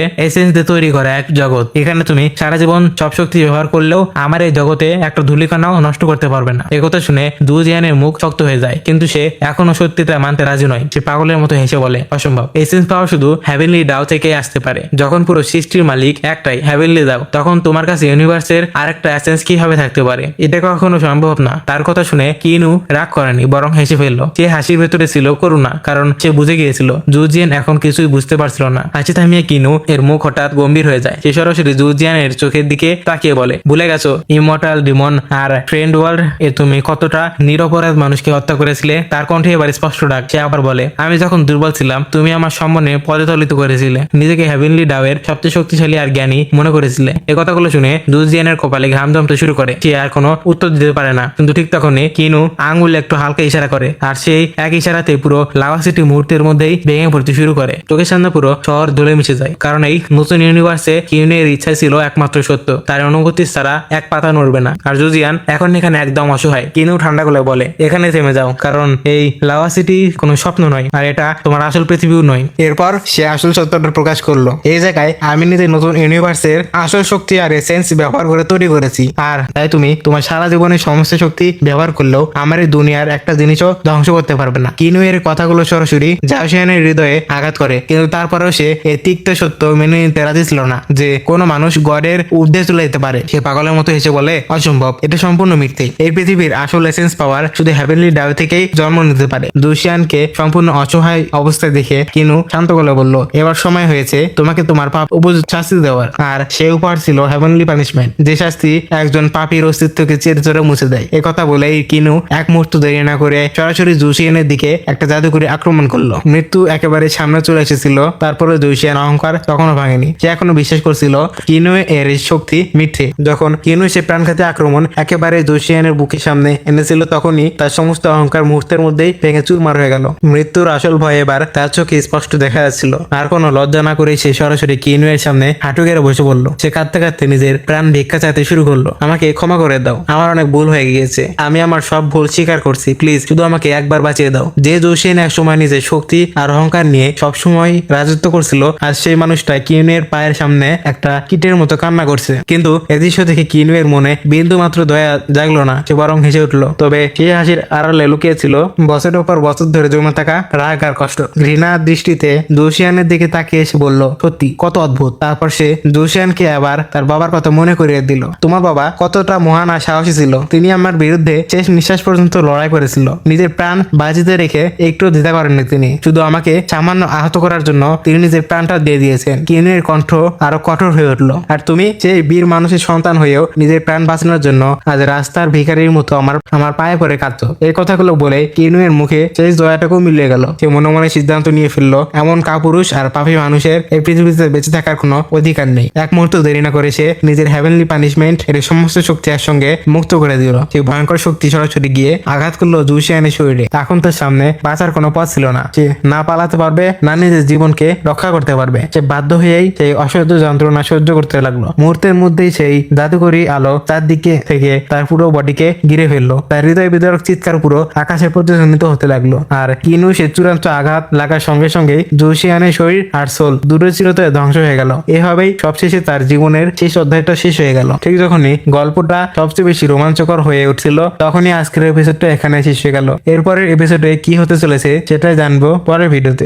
এসেন্স দিয়ে তৈরি করা এক জগৎ। এখানে তুমি সারা জীবন সব শক্তি ব্যবহার করলেও আমার এই জগতে একটা ধূলিকণাও নষ্ট করতে পারবে না। একথা শুনে জুজিয়ানের মুখ শক্ত হয়ে যায়, কিন্তু সে এখনো সত্যিটা মানতে রাজি নয়। সে পাগলের মতো হেসে বলে, অসম্ভব। এসেন্স পাওয়া শুধু হ্যাভেনলি ডাও থেকে আসতে পারে। যখন পুরো সৃষ্টির মালিক একটাই হ্যাভেনলি দাও, তখন তোমার কাছে ইউনিভার্সের আরেকটা এসেন্স কিভাবে থাকতে পারে? এটা কখনো সম্ভব না। তার কথা শুনে কিনু রাগ করেনি, বরং হেসে ফেললো। সে হাসির ভেতরে ছিল করুণা, কারণ সে বুঝে গিয়েছিল জুজিয়ান এখন কিছুই বুঝতে পারছিল না। হাসি থামিয়ে কিনু এর মুখ হঠাৎ গম্ভীর হয়ে যায়। সে সরাসরি জুজিয়ানের চোখের দিকে তাকিয়ে বলে, ভুলে গেছো ইমর্টাল ডিমন আর ফ্রেন্ড ওয়ার্ল্ড এ তুমি কতটা নিরপরাধ মানুষকে হত্যা করেছিলে? তার কণ্ঠে এবার স্পষ্ট ডাক। সে আবার বলে, আমি যখন দুর্বল ছিলাম তুমি আমার সম্মানে পদতলিত করেছিলে, নিজেকে হেভেনলি ডাওয়ের সবচেয়ে শক্তিশালী আর জ্ঞানী মনে করেছিলে। এ কথাগুলো শুনে জুজিয়ানের কপালে ঘাম জমতে শুরু করে। সে আর কোনো উত্তর দিতে পারে না, কিন্তু ঠিক তখনই কিনু আঙ্গুলে একটু হালকা ইশারা করে, আর সেই এক ইশারাতে পুরো লাভা সিটি মুহূর্তের মধ্যেই ভেঙে পড়তে শুরু করে। চোখের সামনে পুরো শহর ধুলে মিশে যায়, কারণ এই নতুন ইউনিভার্সে কিনুর ইচ্ছা ছিল একমাত্র সত্য। তার অনুভূতি ছাড়া এক পাতা নড়বে না। আর জুজিয়ান এখন এখানে একদম অসহায়। কিনু ঠান্ডা গলায় বলে, এখানে থেমে যাও, কারণ এই লাভা সিটি কোনো স্বপ্ন নয়, আর এটা তোমার আসল পৃথিবীও নয়। এরপর সে আসল সত্যটা প্রকাশ করলো। এই জায়গায় আমি নিজের নতুন ইউনিভার্সের আসল শক্তি আর এসেন্স ব্যবহার করে তৈরি করেছি, আর তাই তুমি তোমার সারা জীবনের সমস্ত শক্তি ব্যবহার করলেও আমার এই দুনিয়ার একটা জিনিসও ধ্বংস করতে পারবে না। কিনু এর কথাগুলো সরাসরি জাওশিয়ানের হৃদয়ে আঘাত করে, কিন্তু তারপরেও সে এই তিক্ত সত্য মেনে নিতে রাজি ছিল না যে কোনো মানুষ গডের ঊর্ধ্বে চলে যেতে পারে। সে পাগলের মতো হেসে বলে, অসম্ভব, এটা সম্পূর্ণ মিথ্যে। এই পৃথিবীর আসল এসেন্স পাওয়ার শুধু হেভেনলি ডাও থেকেই জন্ম নিতে পারে। জুশিয়ানকে সম্পূর্ণ অসহায় অবস্থায় দেখে কিনু শান্ত গলায় বলল, এবার সময় হয়েছে তোমাকে তোমার পাপ উপযুক্ত শাস্তি দেওয়ার। আর সে উপহার ছিল হেভেনলি পানিশমেন্ট, যে শাস্তি একজন পাপীর অস্তিত্বকে চিরতরে মুছে দেয়। এই কথা বলেই কিনু এক মুহূর্ত দেরি না করে সরাসরি জুশিয়ানের দিকে একটা জাদুকরী আক্রমণ করলো। মৃত্যু একেবারে সামনে চলে এসেছিল, তারপরে জুশিয়ান অহংকার তখনও ভাঙেনি। সে এখনো বিশ্বাস করছিল কিনু এর শক্তি মিথ্যে। যখন কিনু সে প্রাণঘাতী আক্রমণ একেবারে জুশিয়ানের বুকের সামনে এনেছিল, তখনই তার সমস্ত অহংকার মুহূর্তের মধ্যেই ভেঙে চুরমার হয়ে গেল। মৃত্যুর আসল ভয় এবার তার চোখে স্পষ্ট দেখা যাচ্ছিল। আর কোনো লজ্জা না করে সে সরাসরি কিনু এর সামনে হাঁটু গেড়ে বসে পড়ল। সে কাঁদতে কাঁদতে নিজের প্রাণ ভিক্ষা চাইতে শুরু করলো, আমাকে ক্ষমা করে দাও, আমার অনেক ভুল হয়ে গিয়েছে, আমি আমার সব ভুল স্বীকার করছি, প্লিজ শুধু আমাকে একবার বাঁচিয়ে দাও। যে জুশিয়ান এক সময় নিজের শক্তি আর অহংকার নিয়ে সবসময় রাজত্ব করছিল, আর সেই মানুষটা কিনু এর পায়ের সামনে একটা কিটের মতো কান্না করছে। কিন্তু এ দৃশ্য দেখে কিনু এর মনে বিন্দু মাত্র দয়া জাগলো না, সে বরং হেসে উঠলো। তবে সেই হাসির আড়ালে লুকিয়েছিল বছরের পর বছর ধরে জমে থাকা রাগ আর কষ্ট। ঘৃণা দৃষ্টিতে জুশিয়ানের দিকে তাকিয়ে এসে বলল, সত্যি কত অদ্ভুত। তারপর সে জুশিয়ানকে আবার তার বাবার কথা মনে করিয়ে দিল। তোমার বাবা কতটা মহান আর সাহসী ছিল, তিনি আমার বিরুদ্ধে শেষ নিঃশ্বাস পর্যন্ত লড়াই করেছিল, নিজের প্রাণ বাজিতে রেখে একটু দ্বিধা করেননি তিনি। শুধু আমাকে সামান্য আহত করার জন্য তিনি নিজের প্রাণটা দিয়ে দিয়েছেন। কিনুর কণ্ঠ আরো কঠোর হয়ে উঠলো। আর তুমি সেই বীর মানুষের সন্তান হয়েও নিজের প্রাণ বাঁচানোর জন্য আজ রাস্তার ভিখারির মতো আমার পায়ে পড়ে কাঁদছো। এই কথাগুলো বলে কিনুয়ের মুখে শেষ দয়াটাকেও মিলিয়ে গেল। সে মনে মনে সিদ্ধান্ত নিয়ে ফেললো, এমন কাপুরুষ আর পাপী মানুষের এই পৃথিবীতে বেঁচে থাকার কোনো অধিকার নেই। এক মুহূর্ত দেরি না করে সে নিজের হেভেনলি পানিশমেন্ট এর সমস্ত শক্তি একসঙ্গে মুক্ত করে দিল। সেই ভয়ঙ্কর শক্তি সরাসরি গিয়ে আঘাত করলো জুশিয়ানের শরীরে। এখন তার সামনে বাঁচার কোনো পথ ছিল না। সে না পালাতে পারবে, না নিজের জীবনকে রক্ষা করতে পারবে। সে বাধ্য হয়েই সেই অসহ্য যন্ত্রণা সহ্য করতে লাগলো। মুহূর্তের মধ্যেই সেই জাদুকরী আলো তার দিকে থেকে তার পুরো বডিকে ঘিরে ফেললো। তার হৃদয় বিদারক চিৎকার পুরো আকাশে প্রতিধ্বনিত হতে লাগলো। আর কিনু সে চূড়ান্ত আঘাত লাগার সঙ্গে সঙ্গেই জুশিয়ানের শরীর আর সোল দূরে চিরতরে ধ্বংস হয়ে গেল। এভাবেই সবশেষে তার জীবনের শেষ অধ্যায়টা শেষ হয়ে গেল। ঠিক যখনই গল্পটা সবচেয়ে বেশি রোমাঞ্চকর হয়ে উঠছিল, তখনই আজকের এপিসোডটা এখানে শেষ হয়ে গেল। এরপরের এপিসোডে কি হতে চলেছে সেটাই জানবো পরের ভিডিওতে।